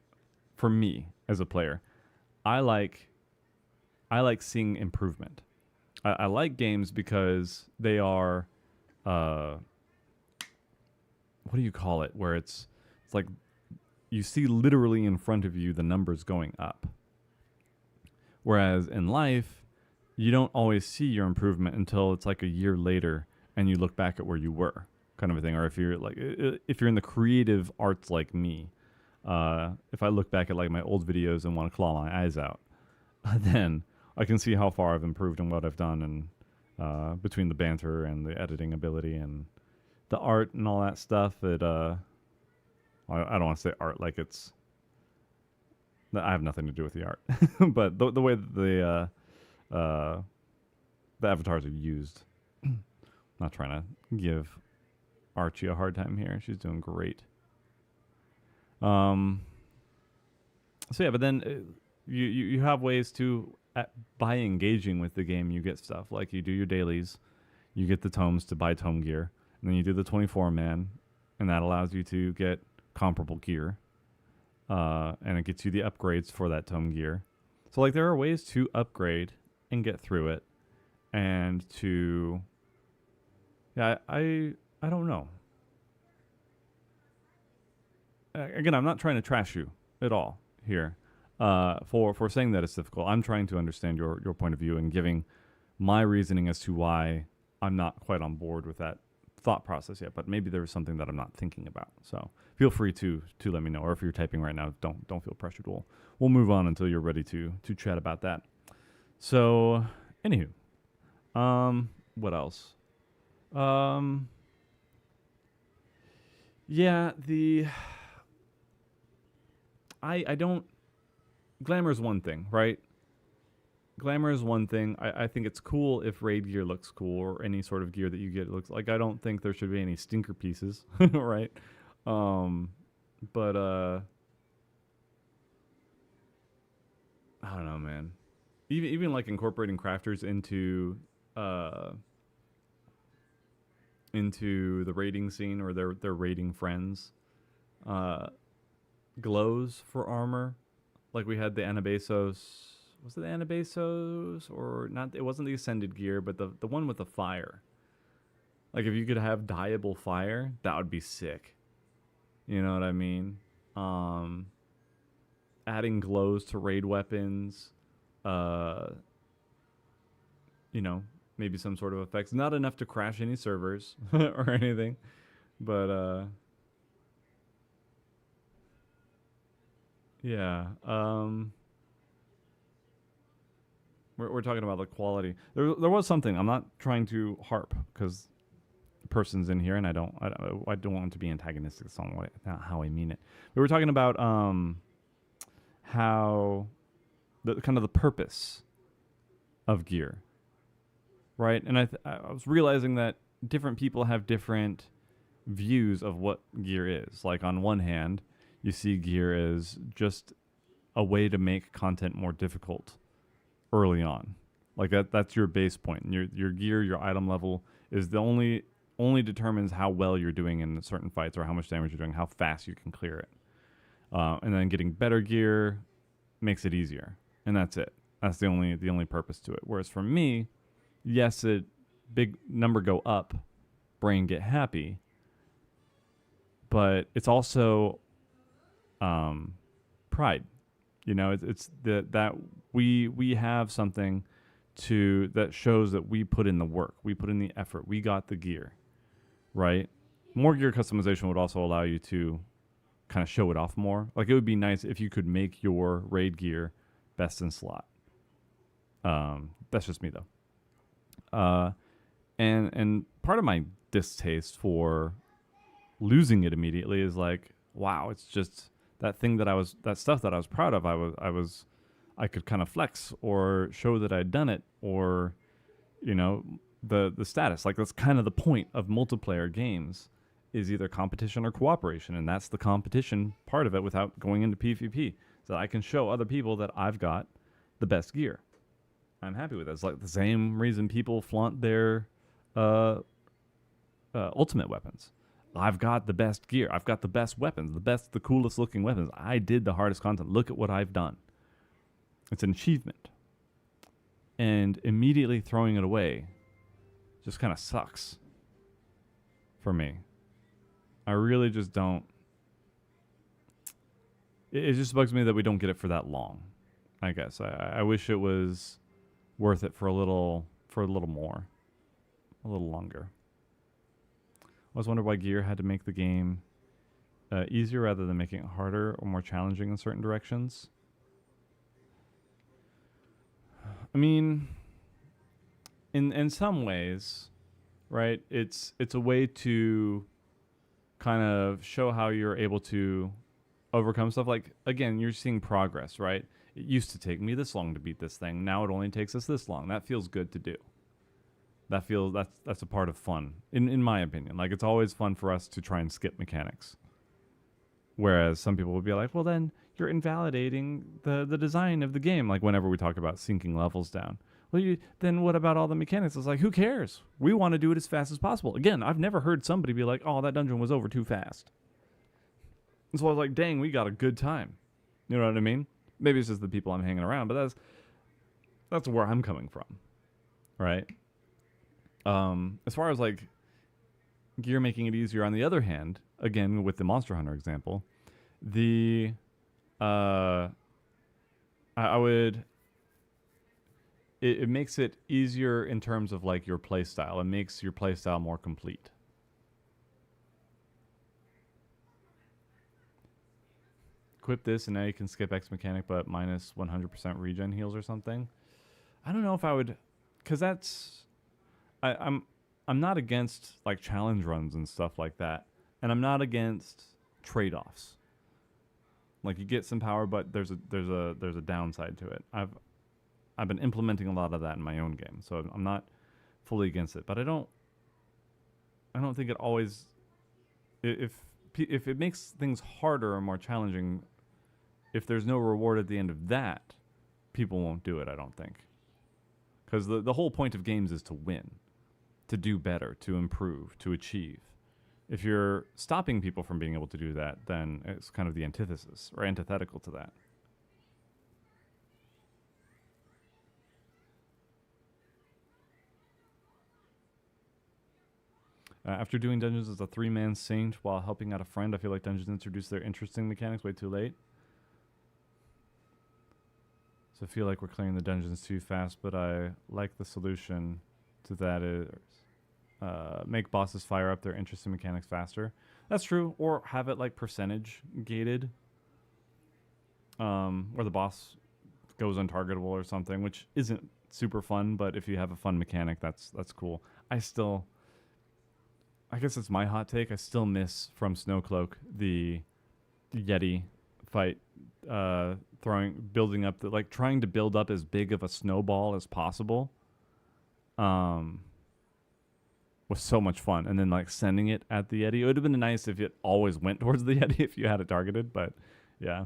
For me as a player, I like seeing improvement. I like games because they are, what do you call it? Where it's like you see literally in front of you the numbers going up. Whereas in life, you don't always see your improvement until it's like a year later and you look back at where you were, kind of a thing. Or if you're in the creative arts like me. If I look back at like my old videos and want to claw my eyes out, then I can see how far I've improved and what I've done, and between the banter and the editing ability and the art and all that stuff. I don't want to say art like it's. I have nothing to do with the art, but the way that the avatars are used. Not trying to give Archie a hard time here. She's doing great. So yeah, but then you have ways to by engaging with the game, you get stuff like you do your dailies, you get the tomes to buy tome gear, and then you do the 24-man, and that allows you to get comparable gear, and it gets you the upgrades for that tome gear. So like there are ways to upgrade and get through it, and to I don't know. Again, I'm not trying to trash you at all here for saying that it's difficult. I'm trying to understand your point of view and giving my reasoning as to why I'm not quite on board with that thought process yet. But maybe there's something that I'm not thinking about. So feel free to let me know. Or if you're typing right now, don't feel pressured. We'll move on until you're ready to chat about that. So, anywho, what else? Yeah, I don't. Glamour is one thing, right? Glamour is one thing. I think it's cool if raid gear looks cool or any sort of gear that you get looks like. I don't think there should be any stinker pieces, right? But I don't know, man. Even like incorporating crafters into the raiding scene or their raiding friends. Glows for armor, like we had the Anabasos. Was it the Anabasos or not? It wasn't the Ascended gear, but the one with the fire. Like if you could have dyeable fire, that would be sick. You know what I mean? Adding glows to raid weapons. You know, maybe some sort of effects. Not enough to crash any servers or anything, but yeah. We're talking about the quality. There was something. I'm not trying to harp because the person's in here, and I don't want to be antagonistic. That's not how I mean it. We were talking about how the kind of the purpose of gear, right? And I was realizing that different people have different views of what gear is. Like on one hand, you see gear as just a way to make content more difficult early on. Like that's your base point. Your gear, your item level is the only determines how well you're doing in certain fights or how much damage you're doing, how fast you can clear it. And then getting better gear makes it easier. And that's it. That's the only purpose to it. Whereas for me, yes, it big number go up, brain get happy, but it's also pride. It's that we have something to that shows that we put in the work, we put in the effort, we got the gear, right? More gear customization would also allow you to kind of show it off more. Like, it would be nice if you could make your raid gear best in slot. That's just me though. And part of my distaste for losing it immediately is like, wow, it's just that thing that stuff that I was proud of. I could kind of flex or show that I'd done it, or the status. Like, that's kind of the point of multiplayer games, is either competition or cooperation, and that's the competition part of it without going into PvP, so that I can show other people that I've got the best gear. I'm happy with it. It's like the same reason people flaunt their ultimate weapons. I've got the best gear. I've got the best weapons, the coolest looking weapons. I did the hardest content. Look at what I've done. It's an achievement. And immediately throwing it away just kind of sucks for me. I really just don't. It just bugs me that we don't get it for that long, I guess. I wish it was worth it for a little more, a little longer. I always wondered why gear had to make the game easier rather than making it harder or more challenging in certain directions. I mean, in some ways, right? It's a way to kind of show how you're able to overcome stuff. Like, again, you're seeing progress, right? It used to take me this long to beat this thing. Now it only takes us this long. That feels good to do. That's a part of fun, in my opinion. Like, it's always fun for us to try and skip mechanics. Whereas some people would be like, well, then you're invalidating the design of the game. Like, whenever we talk about sinking levels down. Well, then what about all the mechanics? It's like, who cares? We want to do it as fast as possible. Again, I've never heard somebody be like, oh, that dungeon was over too fast. And so I was like, dang, we got a good time. You know what I mean? Maybe it's just the people I'm hanging around, but that's where I'm coming from, right? As far as like gear making it easier, on the other hand, again with the Monster Hunter example, it makes it easier in terms of like your playstyle. It makes your playstyle more complete. Equip this and now you can skip X mechanic, but minus 100% regen heals or something. I don't know if I would, because I'm not against like challenge runs and stuff like that, and I'm not against trade-offs. Like, you get some power, but there's a downside to it. I've been implementing a lot of that in my own game, so I'm not fully against it. But I don't think it always, if it makes things harder or more challenging, if there's no reward at the end of that, people won't do it, I don't think. Because the whole point of games is to win, to do better, to improve, to achieve. If you're stopping people from being able to do that, then it's kind of the antithesis or antithetical to that. After doing dungeons as a 3-man saint while helping out a friend, I feel like dungeons introduce their interesting mechanics way too late. So I feel like we're clearing the dungeons too fast, but I like the solution to that is make bosses fire up their interesting mechanics faster. That's true. Or have it like percentage gated, where the boss goes untargetable or something, which isn't super fun, but if you have a fun mechanic, that's cool. I guess it's my hot take. I still miss from Snowcloak the Yeti fight, building up trying to build up as big of a snowball as possible. Was so much fun, and then like sending it at the Yeti. It would have been nice if it always went towards the Yeti if you had it targeted, but yeah.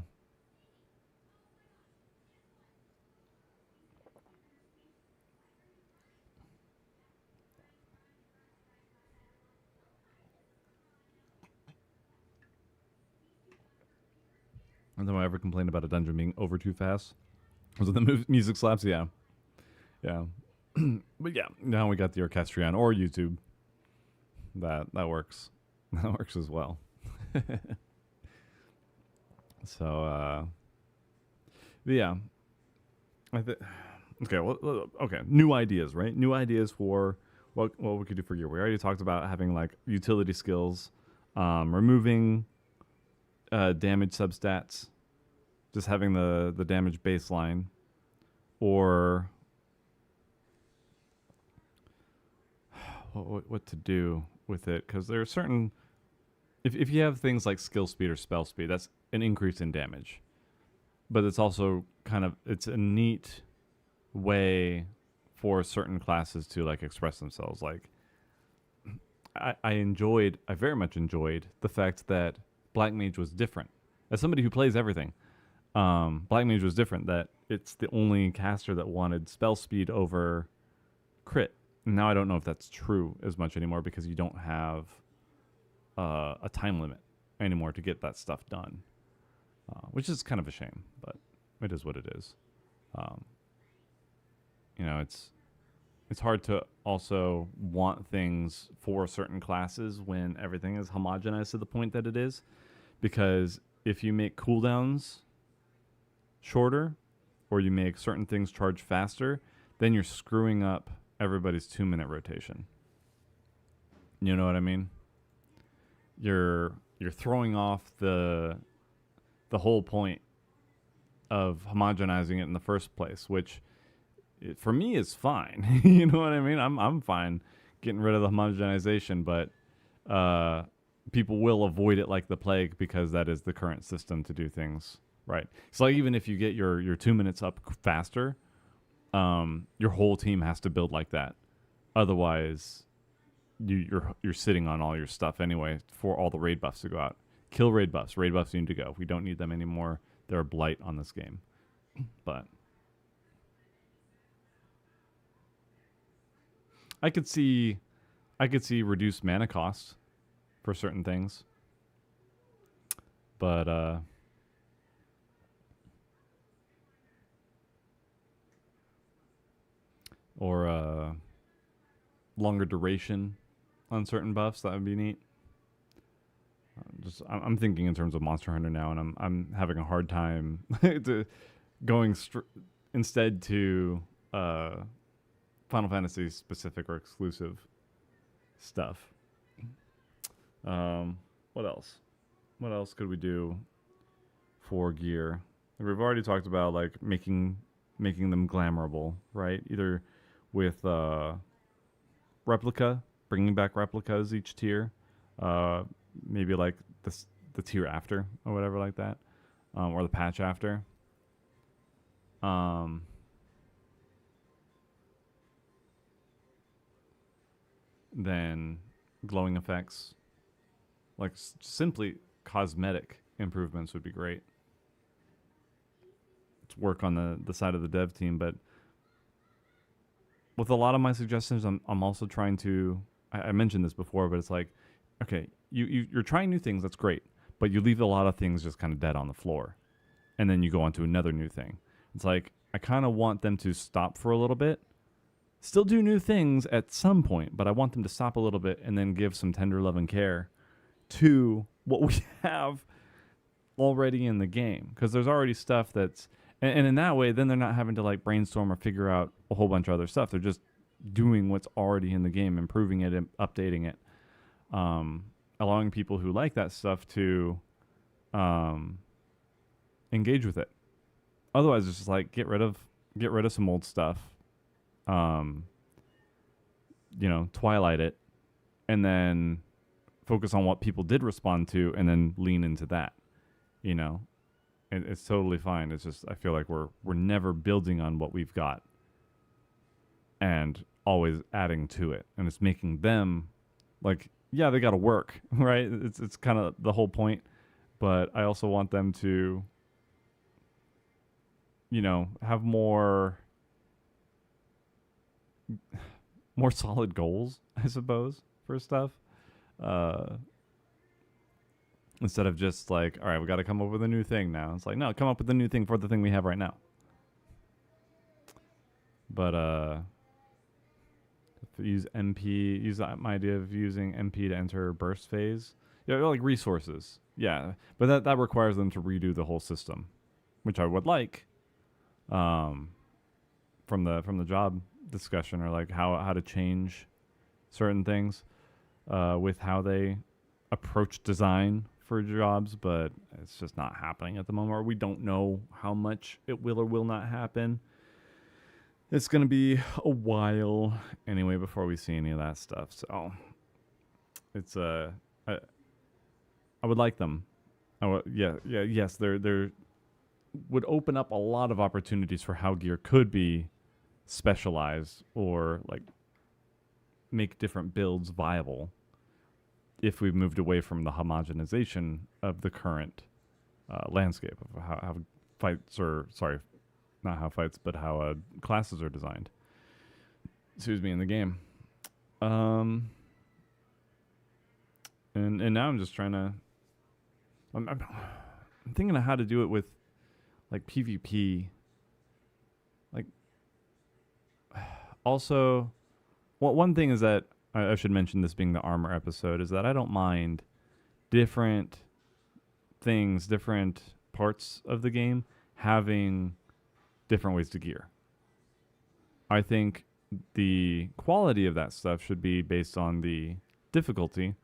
And then I ever complained about a dungeon being over too fast? Was it the music slaps? Yeah. Yeah. But yeah, now we got the Orchestrion or YouTube. That works. That works as well. So yeah, I think. Okay, well, okay. New ideas, right? New ideas for what we could do for gear. We already talked about having like utility skills, removing damage substats, just having the damage baseline, or what to do with it, because there are certain. If you have things like skill speed or spell speed, that's an increase in damage, but it's also it's a neat way for certain classes to like express themselves. Like I very much enjoyed the fact that Black Mage was different. As somebody who plays everything, Black Mage was different. That it's the only caster that wanted spell speed over crit. Now I don't know if that's true as much anymore because you don't have a time limit anymore to get that stuff done, which is kind of a shame, but it is what it is. It's hard to also want things for certain classes when everything is homogenized to the point that it is, because if you make cooldowns shorter or you make certain things charge faster, then you're screwing up everybody's 2-minute rotation. You know what I mean? You're throwing off the whole point of homogenizing it in the first place, which for me is fine. You know what I mean? I'm fine getting rid of the homogenization, but people will avoid it like the plague because that is the current system to do things right. So like even if you get your 2 minutes up faster, your whole team has to build like that. Otherwise, you're sitting on all your stuff anyway for all the raid buffs to go out. Kill raid buffs. Raid buffs need to go. We don't need them anymore. They're a blight on this game. But I could see reduced mana cost for certain things. But or longer duration on certain buffs, that would be neat. I'm thinking in terms of Monster Hunter now, and I'm having a hard time going instead to Final Fantasy specific or exclusive stuff. What else? What else could we do for gear? We've already talked about like making them glamourable, right? Either with replica, bringing back replicas each tier, maybe like the tier after or whatever like that, or the patch after. Then glowing effects, like simply cosmetic improvements would be great. It's work on the side of the dev team, but with a lot of my suggestions, I'm also trying to. I mentioned this before, but it's like, okay, you're trying new things. That's great, but you leave a lot of things just kind of dead on the floor, and then you go on to another new thing. It's like I kind of want them to stop for a little bit, still do new things at some point, but I want them to stop a little bit and then give some tender love and care to what we have already in the game, because there's already stuff that's. And in that way, then they're not having to like brainstorm or figure out a whole bunch of other stuff. They're just doing what's already in the game, improving it, and updating it, allowing people who like that stuff to engage with it. Otherwise, it's just like get rid of some old stuff, twilight it, and then focus on what people did respond to, and then lean into that, And it's totally fine. It's just I feel like we're never building on what we've got and always adding to it. And it's making them like, yeah, they got to work, right? It's kind of the whole point. But I also want them to, have more solid goals, I suppose, for stuff. Instead of just like, all right, we got to come up with a new thing now. It's like, no, come up with a new thing for the thing we have right now. But use MP. Use my idea of using MP to enter burst phase. Yeah, like resources. Yeah, but that requires them to redo the whole system, which I would like. From the job discussion, or like how to change certain things with how they approach design for jobs, but it's just not happening at the moment, or we don't know how much it will or will not happen. It's going to be a while anyway before we see any of that stuff. So it's I would like them. Yes, there would open up a lot of opportunities for how gear could be specialized or like make different builds viable if we moved away from the homogenization of the current landscape of how fights are, sorry, not how fights, but how classes are designed. Excuse me, in the game. And now I'm just trying to, I'm thinking of how to do it with like PvP. Like, also, one thing is that I should mention, this being the armor episode, is that I don't mind different things, different parts of the game having different ways to gear. I think the quality of that stuff should be based on the difficulty,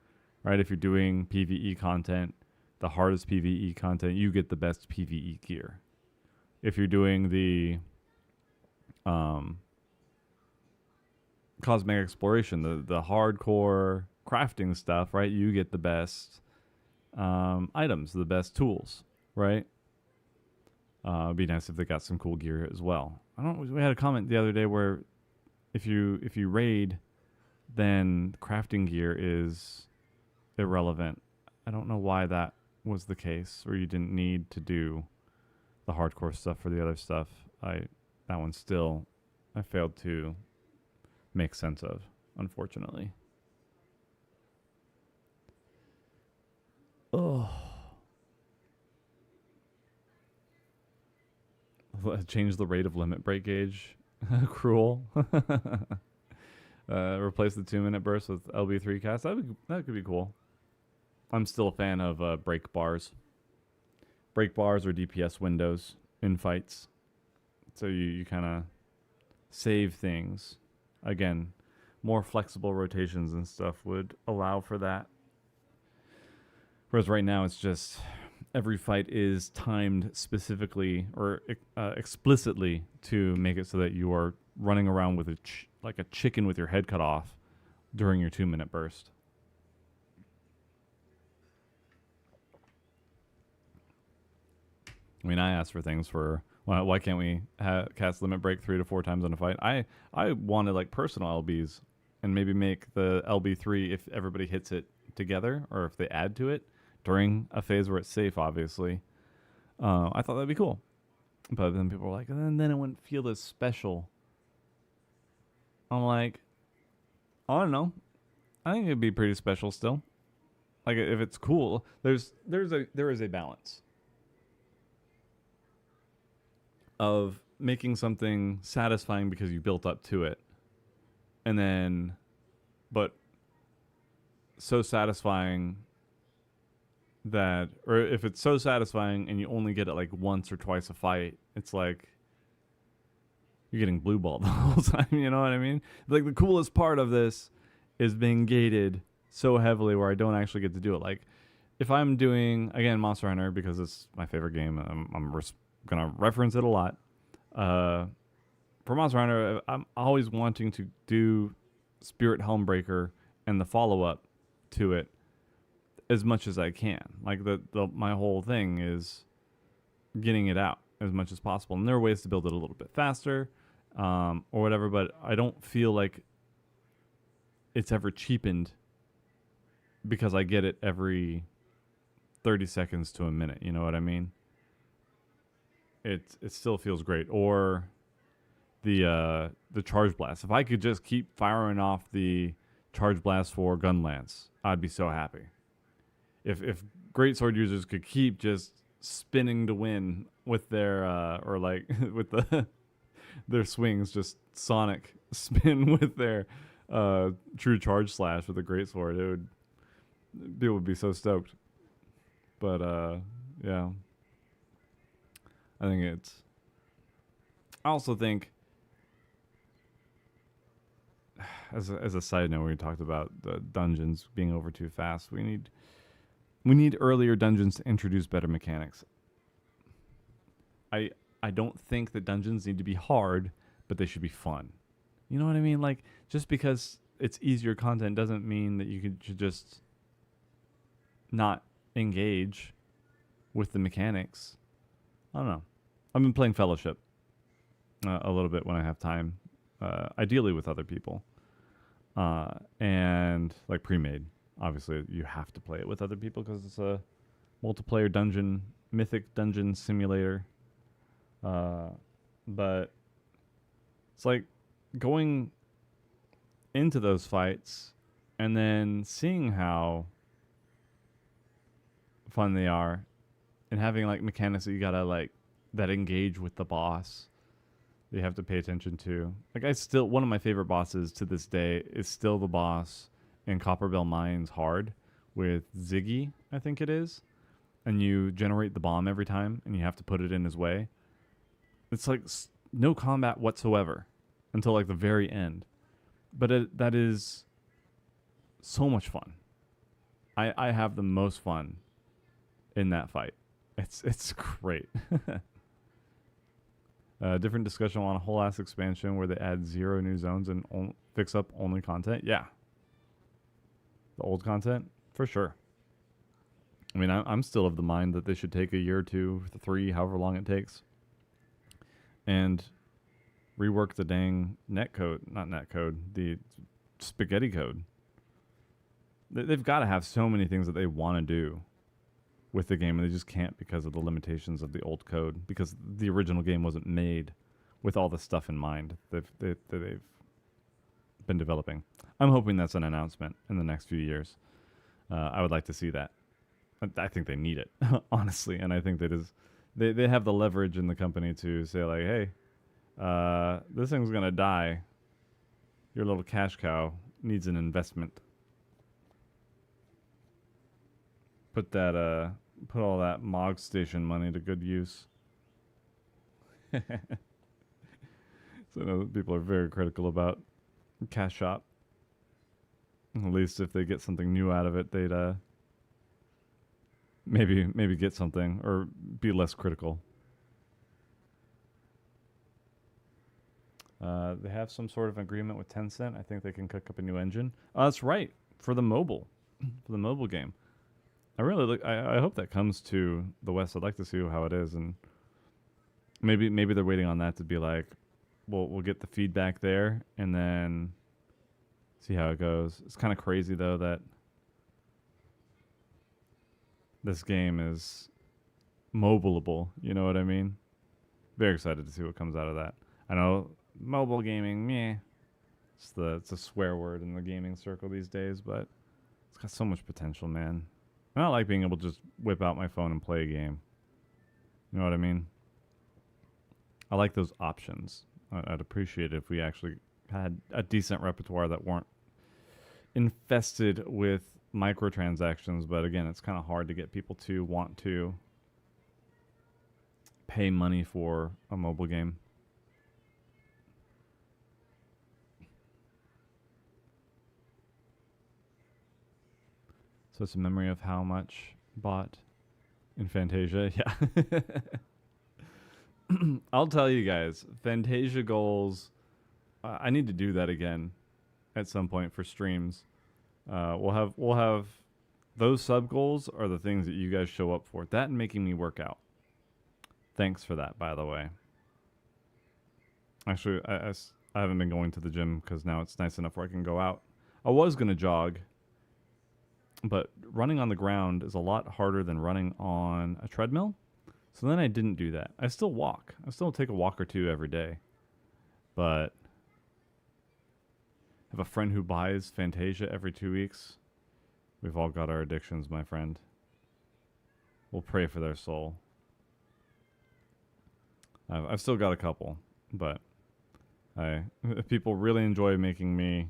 right? If you're doing PvE content, the hardest PvE content, you get the best PvE gear. If you're doing the cosmetic exploration, the hardcore crafting stuff, right? You get the best items, the best tools, right? It'd be nice if they got some cool gear as well. We had a comment the other day where if you raid, then crafting gear is irrelevant. I don't know why that was the case, or you didn't need to do the hardcore stuff for the other stuff. That one still I failed to make sense of, unfortunately. Oh. Change the rate of limit break gauge. Cruel. Replace the 2-minute burst with LB3 cast. That could be cool. I'm still a fan of break bars. Break bars or DPS windows in fights. So you kind of save things. Again, more flexible rotations and stuff would allow for that. Whereas right now it's just every fight is timed specifically or explicitly to make it so that you are running around with like a chicken with your head cut off during your 2-minute burst. I mean, I asked for things for why can't we cast limit break 3 to 4 times on a fight? I wanted like personal LBs and maybe make the LB3 if everybody hits it together or if they add to it during a phase where it's safe, obviously. I thought that'd be cool. But then people were like, and then it wouldn't feel as special. I'm like, I don't know. I think it'd be pretty special still. Like if it's cool, there is a balance of making something satisfying because you built up to it, and then, but so satisfying that, or if it's so satisfying and you only get it like once or twice a fight, it's like you're getting blue balled the whole time. You know what I mean? Like the coolest part of this is being gated so heavily where I don't actually get to do it. Like if I'm doing, again, Monster Hunter, because it's my favorite game, I'm gonna reference it a lot. For Monster Hunter, I'm always wanting to do Spirit Helmbreaker and the follow-up to it as much as I can. Like my whole thing is getting it out as much as possible. And there are ways to build it a little bit faster, or whatever, but I don't feel like it's ever cheapened because I get it every 30 seconds to a minute. You know what I mean? It still feels great. Or the charge blast. If I could just keep firing off the charge blast for Gunlance, I'd be so happy. If greatsword users could keep just spinning to win with their or like with their swings, just sonic spin with their true charge slash with a great sword. It would people would be so stoked. But yeah, I think it's. I also think, as a side note, we talked about the dungeons being over too fast. We need earlier dungeons to introduce better mechanics. I I don't think that dungeons need to be hard, but they should be fun. You know what I mean? Like, just because it's easier content doesn't mean that should just not engage with the mechanics. I don't know. I've been playing Fellowship a little bit when I have time, ideally with other people, and like pre-made. Obviously, you have to play it with other people because it's a multiplayer dungeon, mythic dungeon simulator. But it's like going into those fights and then seeing how fun they are and having like mechanics that you gotta like that engage with the boss that you have to pay attention to. Like, I still, one of my favorite bosses to this day is still the boss in Copperbell Mines Hard with Ziggy, I think it is. And you generate the bomb every time and you have to put it in his way. It's like no combat whatsoever until like the very end. But that is so much fun. I have the most fun in that fight. It's great. Different discussion on a whole ass expansion where they add 0 new zones and fix up only content. Yeah. The old content, for sure. I mean, I'm still of the mind that they should take a year or 2, 3, however long it takes, and rework the dang the spaghetti code. They've got to have so many things that they want to do with the game, and they just can't because of the limitations of the old code, because the original game wasn't made with all the stuff in mind that they've been developing. I'm hoping that's an announcement in the next few years. I would like to see that. I think they need it, honestly, and I think they have the leverage in the company to say like, hey, this thing's gonna die. Your little cash cow needs an investment. Put all that Mog Station money to good use. So I know that people are very critical about Cash Shop. At least if they get something new out of it, they'd maybe get something or be less critical. They have some sort of agreement with Tencent. I think they can cook up a new engine. That's right, for the mobile game. I really look. I hope that comes to the West. I'd like to see how it is, and maybe they're waiting on that to be like, we'll get the feedback there and then see how it goes. It's kind of crazy though that this game is mobileable. You know what I mean? Very excited to see what comes out of that. I know mobile gaming, meh. It's a swear word in the gaming circle these days, but it's got so much potential, man. I don't like being able to just whip out my phone and play a game. You know what I mean? I like those options. I'd appreciate it if we actually had a decent repertoire that weren't infested with microtransactions. But again, it's kind of hard to get people to want to pay money for a mobile game. So it's a memory of how much bought in Fantasia. Yeah. I'll tell you guys, Fantasia goals, I need to do that again at some point for streams. We'll have those sub goals are the things that you guys show up for. That and making me work out. Thanks for that, by the way. Actually, I haven't been going to the gym because now it's nice enough where I can go out. I was going to jog, but running on the ground is a lot harder than running on a treadmill. So then I didn't do that. I still walk. I still take a walk or two every day. But I have a friend who buys Fantasia every 2 weeks. We've all got our addictions, my friend. We'll pray for their soul. I've still got a couple, but people really enjoy making me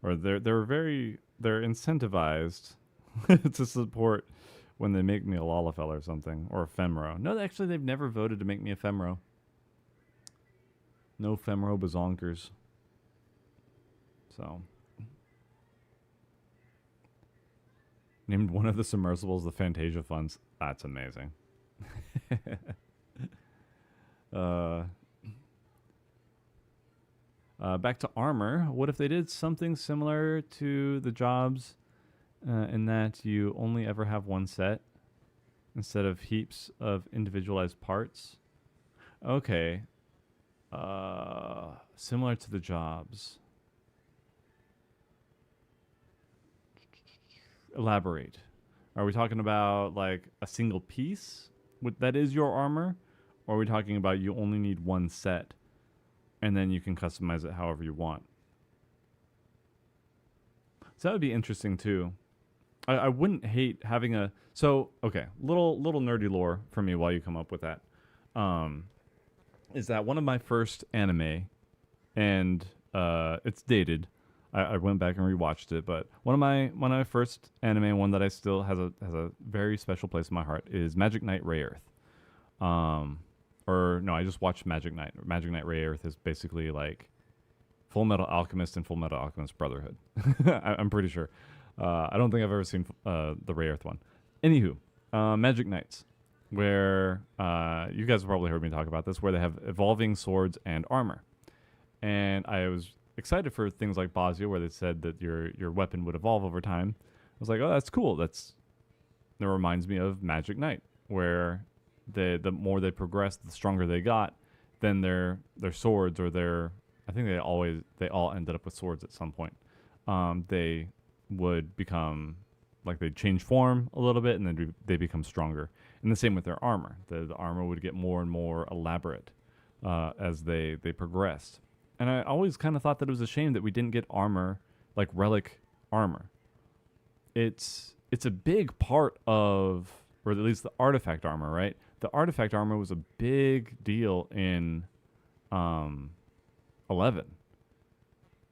or they're incentivized to support when they make me a Lalafell or something, or a Femro. No, actually, they've never voted to make me a Femro. No Femro bazonkers. So, named one of the submersibles the Fantasia Funds. That's amazing. Back to armor. What if they did something similar to the jobs in that you only ever have one set instead of heaps of individualized parts? Okay. Similar to the jobs. Elaborate. Are we talking about like a single piece that is your armor? Or are we talking about you only need one set and then you can customize it however you want? So that would be interesting too. I wouldn't hate having a... So, okay, little nerdy lore for me while you come up with that. Is that one of my first anime, and it's dated. I went back and rewatched it, but one of my first anime, one that I still has a very special place in my heart, is Magic Knight Ray Earth. Or no, I just watched Magic Knight. Magic Knight Ray Earth is basically like Full Metal Alchemist and Full Metal Alchemist Brotherhood. I'm pretty sure. I don't think I've ever seen the Ray Earth one. Anywho, Magic Knights, where you guys have probably heard me talk about this, where they have evolving swords and armor. And I was excited for things like Bosnia, where they said that your weapon would evolve over time. I was like, oh, that's cool. That reminds me of Magic Knight, where the more they progressed, the stronger they got. Then their swords, or I think they all ended up with swords at some point. They would become, like, they'd change form a little bit, and then they become stronger. And the same with their armor. The armor would get more and more elaborate as they progressed. And I always kind of thought that it was a shame that we didn't get armor, like relic armor. It's a big part of, or at least the artifact armor, right? The artifact armor was a big deal in 11.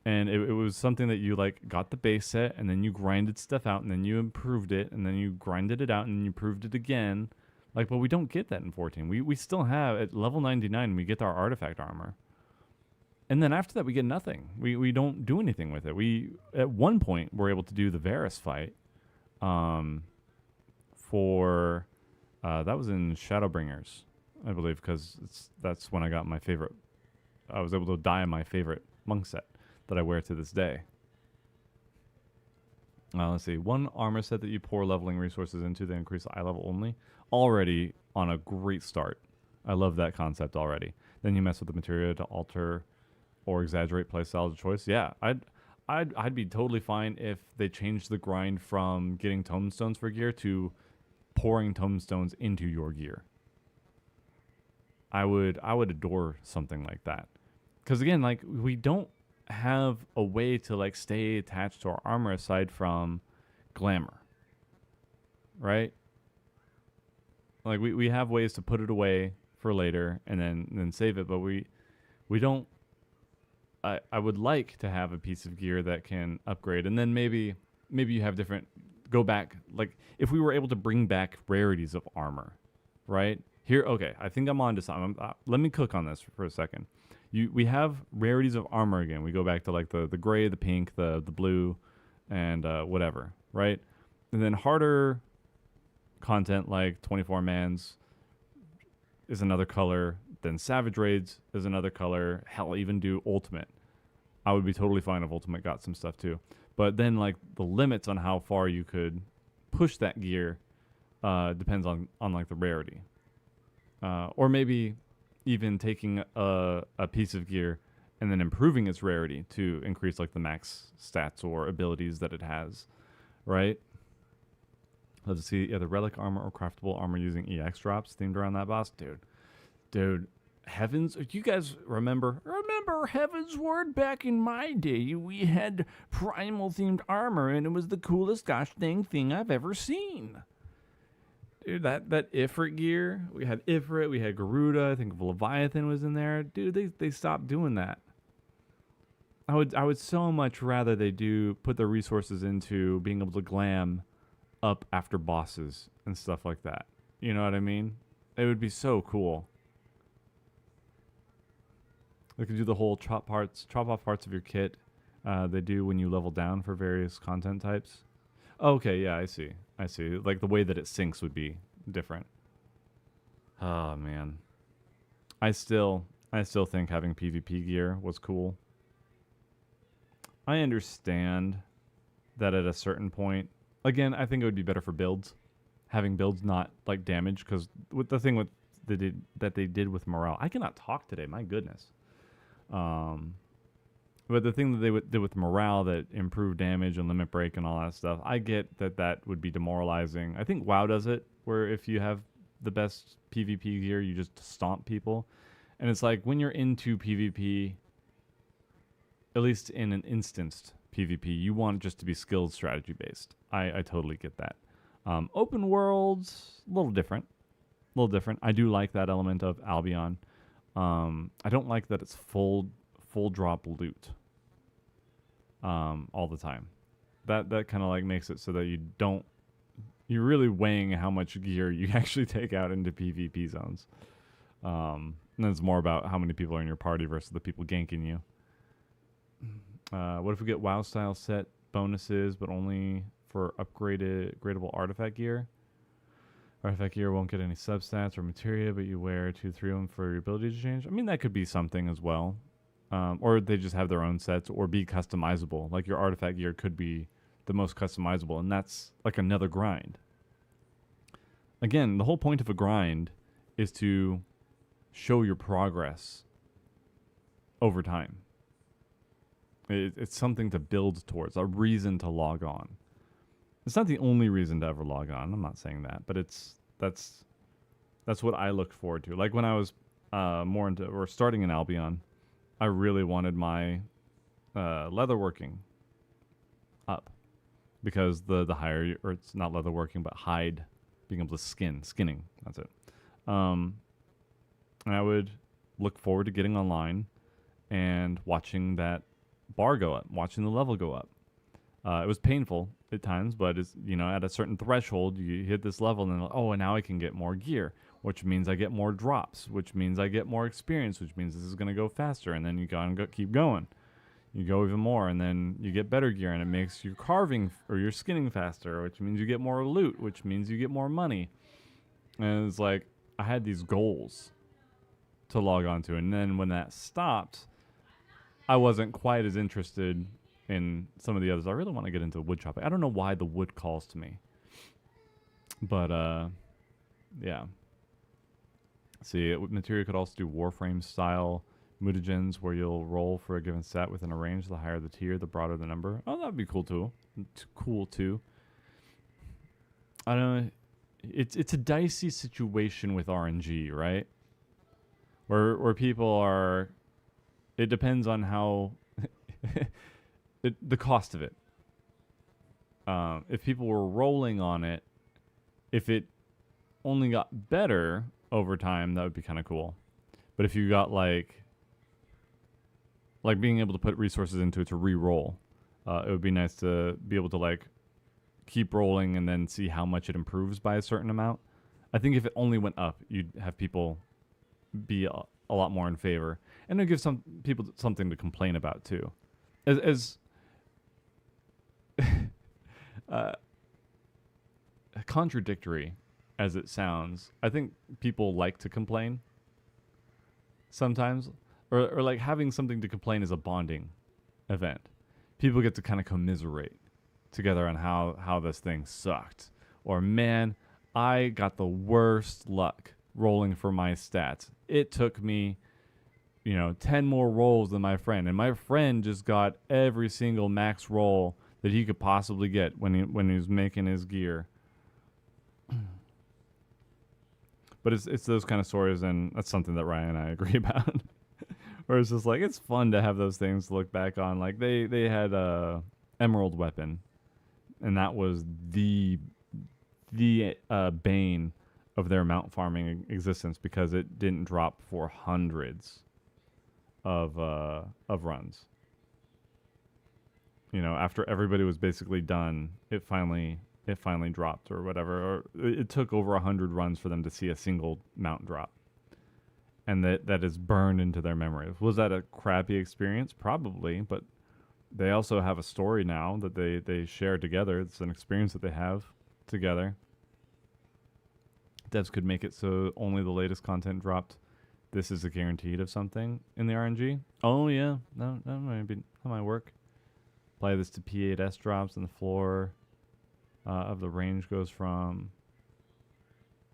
And it was something that you like got the base set, and then you grinded stuff out, and then you improved it, and then you grinded it out, and you improved it again. Like, but we don't get that in 14. We still have, at level 99, we get our artifact armor. And then after that, we get nothing. We don't do anything with it. We, at one point, were able to do the Varus fight. For, that was in Shadowbringers, I believe, because that's when I got my favorite. I was able to dye my favorite monk set that I wear to this day. Let's see. One armor set that you pour leveling resources into, they increase the eye level only. Already on a great start. I love that concept already. Then you mess with the materia to alter or exaggerate playstyle of choice. Yeah, I'd be totally fine if they changed the grind from getting tomestones for gear to pouring tomestones into your gear. I would adore something like that. Because again, like, we don't have a way to like stay attached to our armor aside from glamour, right? Like, we have ways to put it away for later and then save it, but we don't. I would like to have a piece of gear that can upgrade, and then maybe you have different, go back, like if we were able to bring back rarities of armor, right? Here, okay, I think I'm on to something. Let me cook on this for a second. We have rarities of armor again. We go back to like the gray, the pink, the blue, and whatever, right? And then harder content like 24 Mans is another color. Then Savage Raids is another color. Hell, even do Ultimate. I would be totally fine if Ultimate got some stuff too. But then like the limits on how far you could push that gear depends on like the rarity. Or maybe even taking a piece of gear and then improving its rarity to increase like the max stats or abilities that it has, right? Let's see, the relic armor or craftable armor using EX drops themed around that boss. Dude, Heavens, you guys remember Heaven's Word? Back in my day, we had primal themed armor, and it was the coolest gosh dang thing I've ever seen. Dude, that Ifrit gear, we had Ifrit, we had Garuda, I think Leviathan was in there. Dude, they stopped doing that. I would so much rather they do put their resources into being able to glam up after bosses and stuff like that. You know what I mean? It would be so cool. They could do the whole chop off parts of your kit. They do when you level down for various content types. Okay, yeah, I see. Like the way that it syncs would be different. Oh man, I still think having PvP gear was cool. I understand that at a certain point, again, I think it would be better for builds, having builds not like damage, because with the thing with they did with morale, I cannot talk today. My goodness. But the thing that they did with morale that improved damage and limit break and all that stuff, I get that would be demoralizing. I think WoW does it, where if you have the best PvP gear, you just stomp people. And it's like when you're into PvP, at least in an instanced PvP, you want it just to be skilled strategy based. I totally get that. Open worlds, a little different. I do like that element of Albion. I don't like that it's full drop loot all the time. That kind of like makes it so that you're really weighing how much gear you actually take out into PvP zones. And then it's more about how many people are in your party versus the people ganking you. What if we get WoW style set bonuses, but only for gradable artifact gear? Artifact gear won't get any substats or materia, but you wear 2-3 of them for your ability to change. I mean, that could be something as well. Or they just have their own sets or be customizable. Like your artifact gear could be the most customizable, and that's like another grind. Again, the whole point of a grind is to show your progress over time. It's something to build towards, a reason to log on. It's not the only reason to ever log on. I'm not saying that, but that's what I looked forward to. Like when I was more into or starting in Albion, I really wanted my leatherworking up because the higher or it's not leatherworking but hide, being able to skinning. That's it. And I would look forward to getting online and watching that bar go up, watching the level go up. It was painful at times, but it's, at a certain threshold, you hit this level and then, and now I can get more gear, which means I get more drops, which means I get more experience, which means this is going to go faster. And then you keep going. You go even more, and then you get better gear, and it makes your carving or your skinning faster, which means you get more loot, which means you get more money. And it's like, I had these goals to log on to. And then when that stopped, I wasn't quite as interested in some of the others. I really want to get into wood chopping. I don't know why the wood calls to me. But, yeah. See, material could also do Warframe style mutagens where you'll roll for a given set within a range. The higher the tier, the broader the number. Oh, that'd be cool too. I don't know. It's a dicey situation with RNG, right? Where people are. It depends on how the cost of it. If people were rolling on it, if it only got better over time, that would be kind of cool. But if you got like being able to put resources into it to re-roll, it would be nice to be able to like keep rolling and then see how much it improves by a certain amount. I think if it only went up, you'd have people be a lot more in favor, and it gives some people something to complain about too. As contradictory as it sounds, I think people like to complain sometimes, or like having something to complain is a bonding event. People get to kind of commiserate together on how this thing sucked, or man, I got the worst luck rolling for my stats. It took me 10 more rolls than my friend, and my friend just got every single max roll that he could possibly get when he was making his gear. But it's those kind of stories, and that's something that Ryan and I agree about. Where it's just like, it's fun to have those things to look back on. Like they had a emerald weapon, and that was the bane of their mount farming existence, because it didn't drop for hundreds of runs. You know, after everybody was basically done, it finally dropped or whatever. Or it took over 100 runs for them to see a single mount drop, and that is burned into their memory. Was that a crappy experience? Probably, but they also have a story now that they share together. It's an experience that they have together. Devs could make it so only the latest content dropped. This is a guaranteed of something in the RNG. Oh yeah, no, that might work. Apply this to P8S drops, and the floor of the range goes from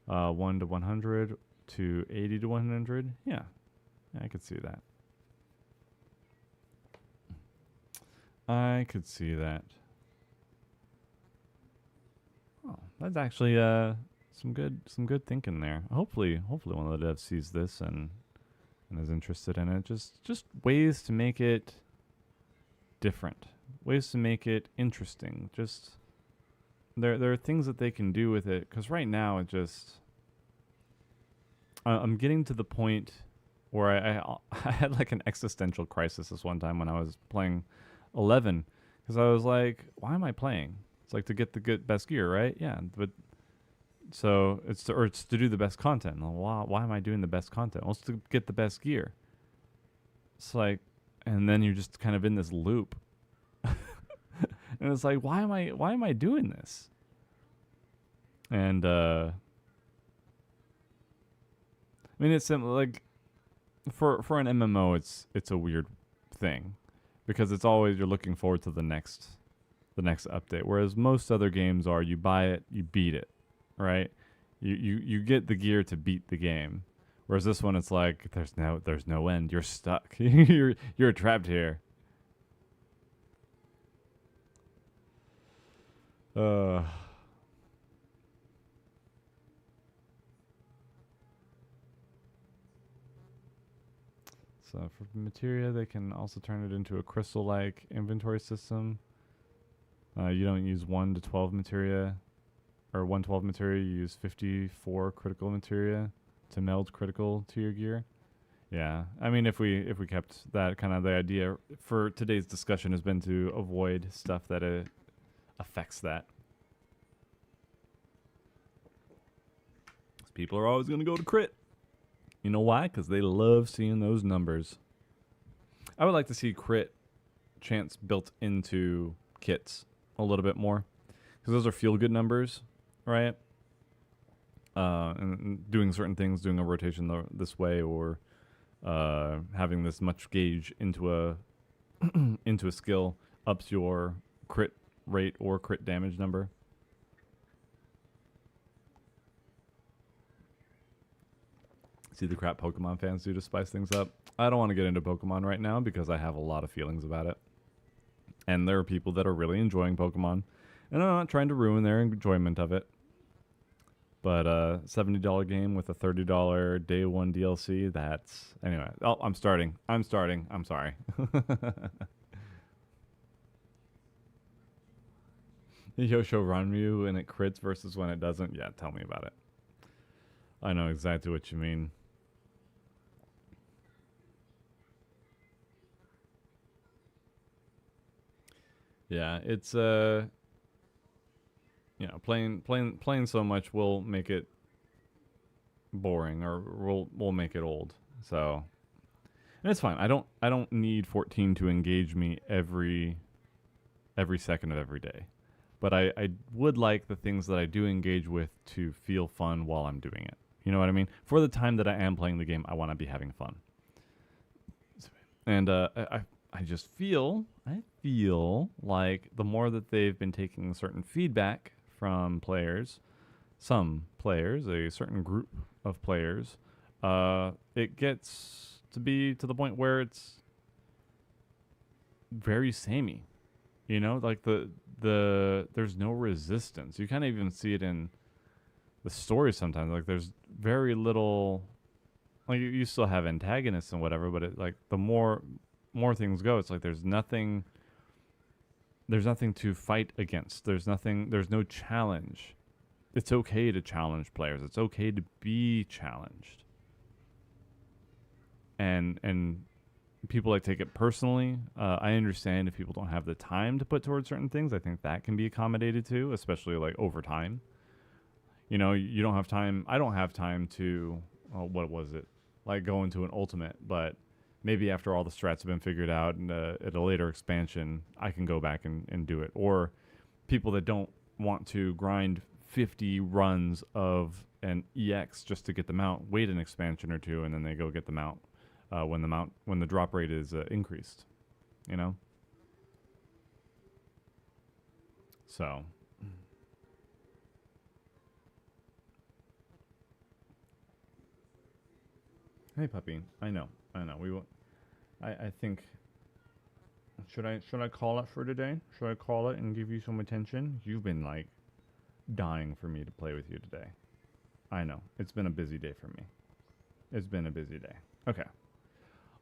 1 to 100 to 80 to 100. Yeah, I could see that. I could see that. Oh, that's actually some good thinking there. Hopefully one of the devs sees this and is interested in it. Just ways to make it different, ways to make it interesting. Just there are things that they can do with it, because right now it just I'm getting to the point where I had like an existential crisis this one time when I was playing 11, because I was like, why am I playing? It's like to get the best gear, right? Yeah, but so it's to do the best content. Why am I doing the best content? Well, it's to get the best gear. It's like, and then you're just kind of in this loop, and it's like, why am I doing this? And I mean, it's like for an MMO, it's a weird thing, because it's always you're looking forward to the next update. Whereas most other games are, you buy it, you beat it, right? You get the gear to beat the game. Whereas this one, it's like there's no end. You're stuck. you're trapped here. So for materia, they can also turn it into a crystal-like inventory system. You don't use 1 to 12 materia, or 112 materia. You use 54 critical materia to meld critical to your gear. Yeah, I mean, if we kept that kind of the idea for today's discussion has been to avoid stuff that affects that. People are always going to go to crit. You know why? Because they love seeing those numbers. I would like to see crit chance built into kits a little bit more, because those are feel-good numbers, right? And doing certain things, doing a rotation this way, or having this much gauge into a into a skill ups your crit rate or crit damage number. See the crap Pokemon fans do to spice things up. I don't want to get into Pokemon right now because I have a lot of feelings about it. And there are people that are really enjoying Pokemon, and I'm not trying to ruin their enjoyment of it. But a $70 game with a $30 day one DLC, that's... Anyway, oh, I'm starting. I'm sorry. Yosho Ranryu and it crits versus when it doesn't? Yeah, tell me about it. I know exactly what you mean. Yeah, it's you know, playing so much will make it boring, or will make it old. So, and it's fine. I don't need 14 to engage me every second of every day. But I would like the things that I do engage with to feel fun while I'm doing it. You know what I mean? For the time that I am playing the game, I want to be having fun. And I just feel like the more that they've been taking certain feedback from players, some players, a certain group of players, it gets to be to the point where it's very samey. You know, like there's no resistance. You kind of even see it in the story sometimes. Like there's very little, like you still have antagonists and whatever, but it, like the more things go, it's like there's nothing to fight against. There's no challenge. It's okay to challenge players. It's okay to be challenged. And people like take it personally. I understand if people don't have the time to put towards certain things. I think that can be accommodated too, especially like over time. You know, you don't have time. I don't have time to, what was it? Like go into an ultimate, but maybe after all the strats have been figured out and at a later expansion, I can go back and do it. Or people that don't want to grind 50 runs of an EX just to get the mount, wait an expansion or two, and then they go get the mount when the drop rate is increased. You know. So. Hey puppy, I know. We will. I think. Should I call it for today? Should I call it and give you some attention? You've been like dying for me to play with you today. I know. It's been a busy day for me. It's been a busy day. Okay.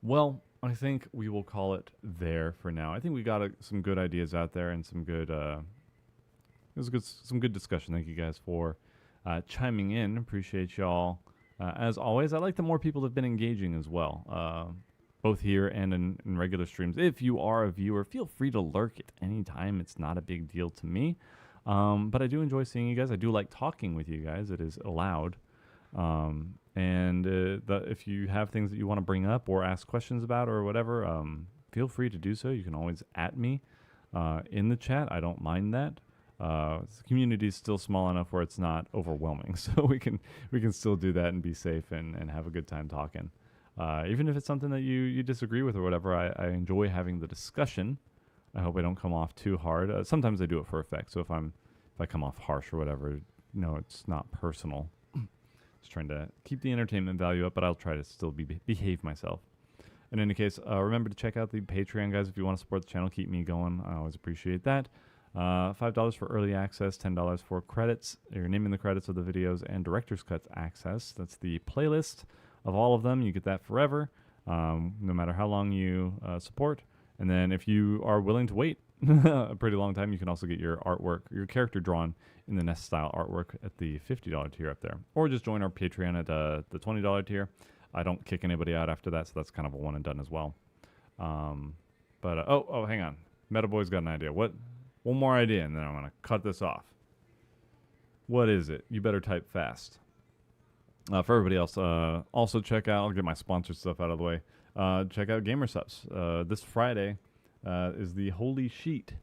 Well, I think we will call it there for now. I think we got some good ideas out there and some good. It was some good discussion. Thank you guys for chiming in. Appreciate y'all. As always, I like that more people have been engaging as well, both here and in regular streams. If you are a viewer, feel free to lurk at any time. It's not a big deal to me. But I do enjoy seeing you guys. I do like talking with you guys. It is allowed. If you have things that you want to bring up or ask questions about or whatever, feel free to do so. You can always @ me in the chat. I don't mind that. The community is still small enough where it's not overwhelming, so we can still do that and be safe and have a good time talking. Even if it's something that you disagree with or whatever, I enjoy having the discussion. I hope I don't come off too hard. Sometimes I do it for effect, so if I come off harsh or whatever, no, it's not personal. Just trying to keep the entertainment value up, but I'll try to still behave myself. In any case, remember to check out the Patreon, guys, if you want to support the channel, keep me going. I always appreciate that. $5 for early access, $10 for credits. You're naming the credits of the videos and director's cuts access. That's the playlist of all of them. You get that forever, no matter how long you support. And then if you are willing to wait a pretty long time, you can also get your artwork, your character drawn in the Nest style artwork at the $50 tier up there. Or just join our Patreon at the $20 tier. I don't kick anybody out after that, so that's kind of a one and done as well. Hang on. Metaboy's got an idea. One more idea, and then I'm going to cut this off. What is it? You better type fast. For everybody else, also check out, I'll get my sponsored stuff out of the way. Check out Gamer Subs. This Friday is the Holy Sheet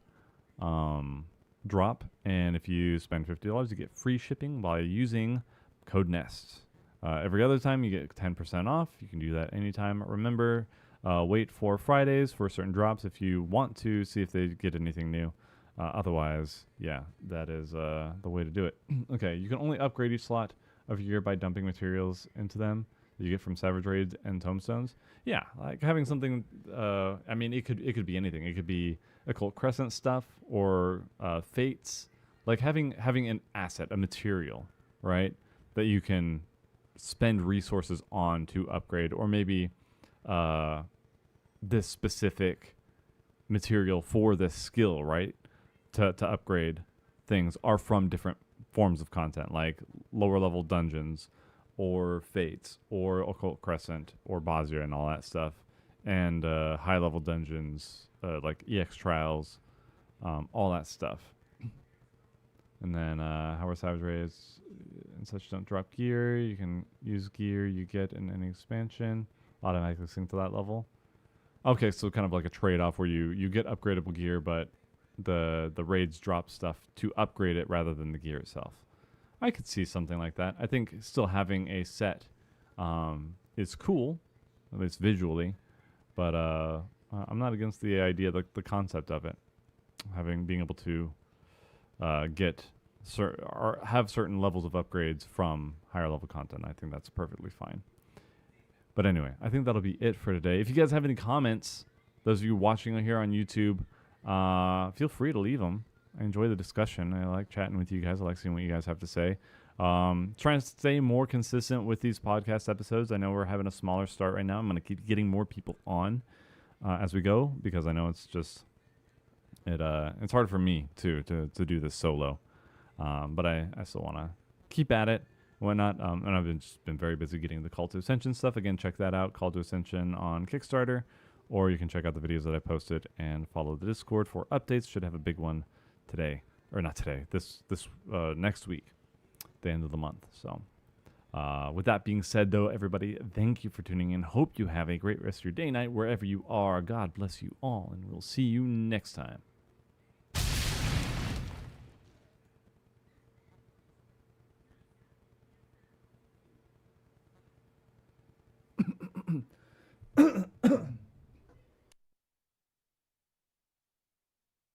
drop, and if you spend $50, you get free shipping by using code NEST. Every other time, you get 10% off. You can do that anytime. Remember, wait for Fridays for certain drops if you want to see if they get anything new. Otherwise, yeah, that is the way to do it. Okay, you can only upgrade each slot of your gear by dumping materials into them that you get from Savage Raids and Tombstones. Yeah, like having something, I mean, it could be anything. It could be Occult Crescent stuff or Fates. Like having an asset, a material, right, that you can spend resources on to upgrade, or maybe this specific material for this skill, right? To upgrade things are from different forms of content, like lower level dungeons or Fates or Occult Crescent or Bazia and all that stuff, and high level dungeons like EX Trials, all that stuff. And then how Savage Raids and such don't drop gear. You can use gear you get in any expansion, automatically sync to that level. Okay, so kind of like a trade-off where you get upgradable gear, but the raids drop stuff to upgrade it rather than the gear itself. I could see something like that. I think still having a set is cool, at least visually, but I'm not against the idea, the concept of it, being able to get or have certain levels of upgrades from higher level content. I think that's perfectly fine. But anyway, I think that'll be it for today. If you guys have any comments, those of you watching here on YouTube, feel free to leave them. I enjoy the discussion. I like chatting with you guys. I like seeing what you guys have to say. Trying to stay more consistent with these podcast episodes. I know we're having a smaller start right now. I'm going to keep getting more people on as we go, because I know it's just it's hard for me to do this solo. But I still want to keep at it and whatnot. And I've just been very busy getting the Call to Ascension stuff. Again, check that out. Call to Ascension on Kickstarter or you can check out the videos that I posted and follow the Discord for updates. Should have a big one today, or not today. This next week, the end of the month. So, with that being said, though, everybody, thank you for tuning in. Hope you have a great rest of your day, night, wherever you are. God bless you all, and we'll see you next time.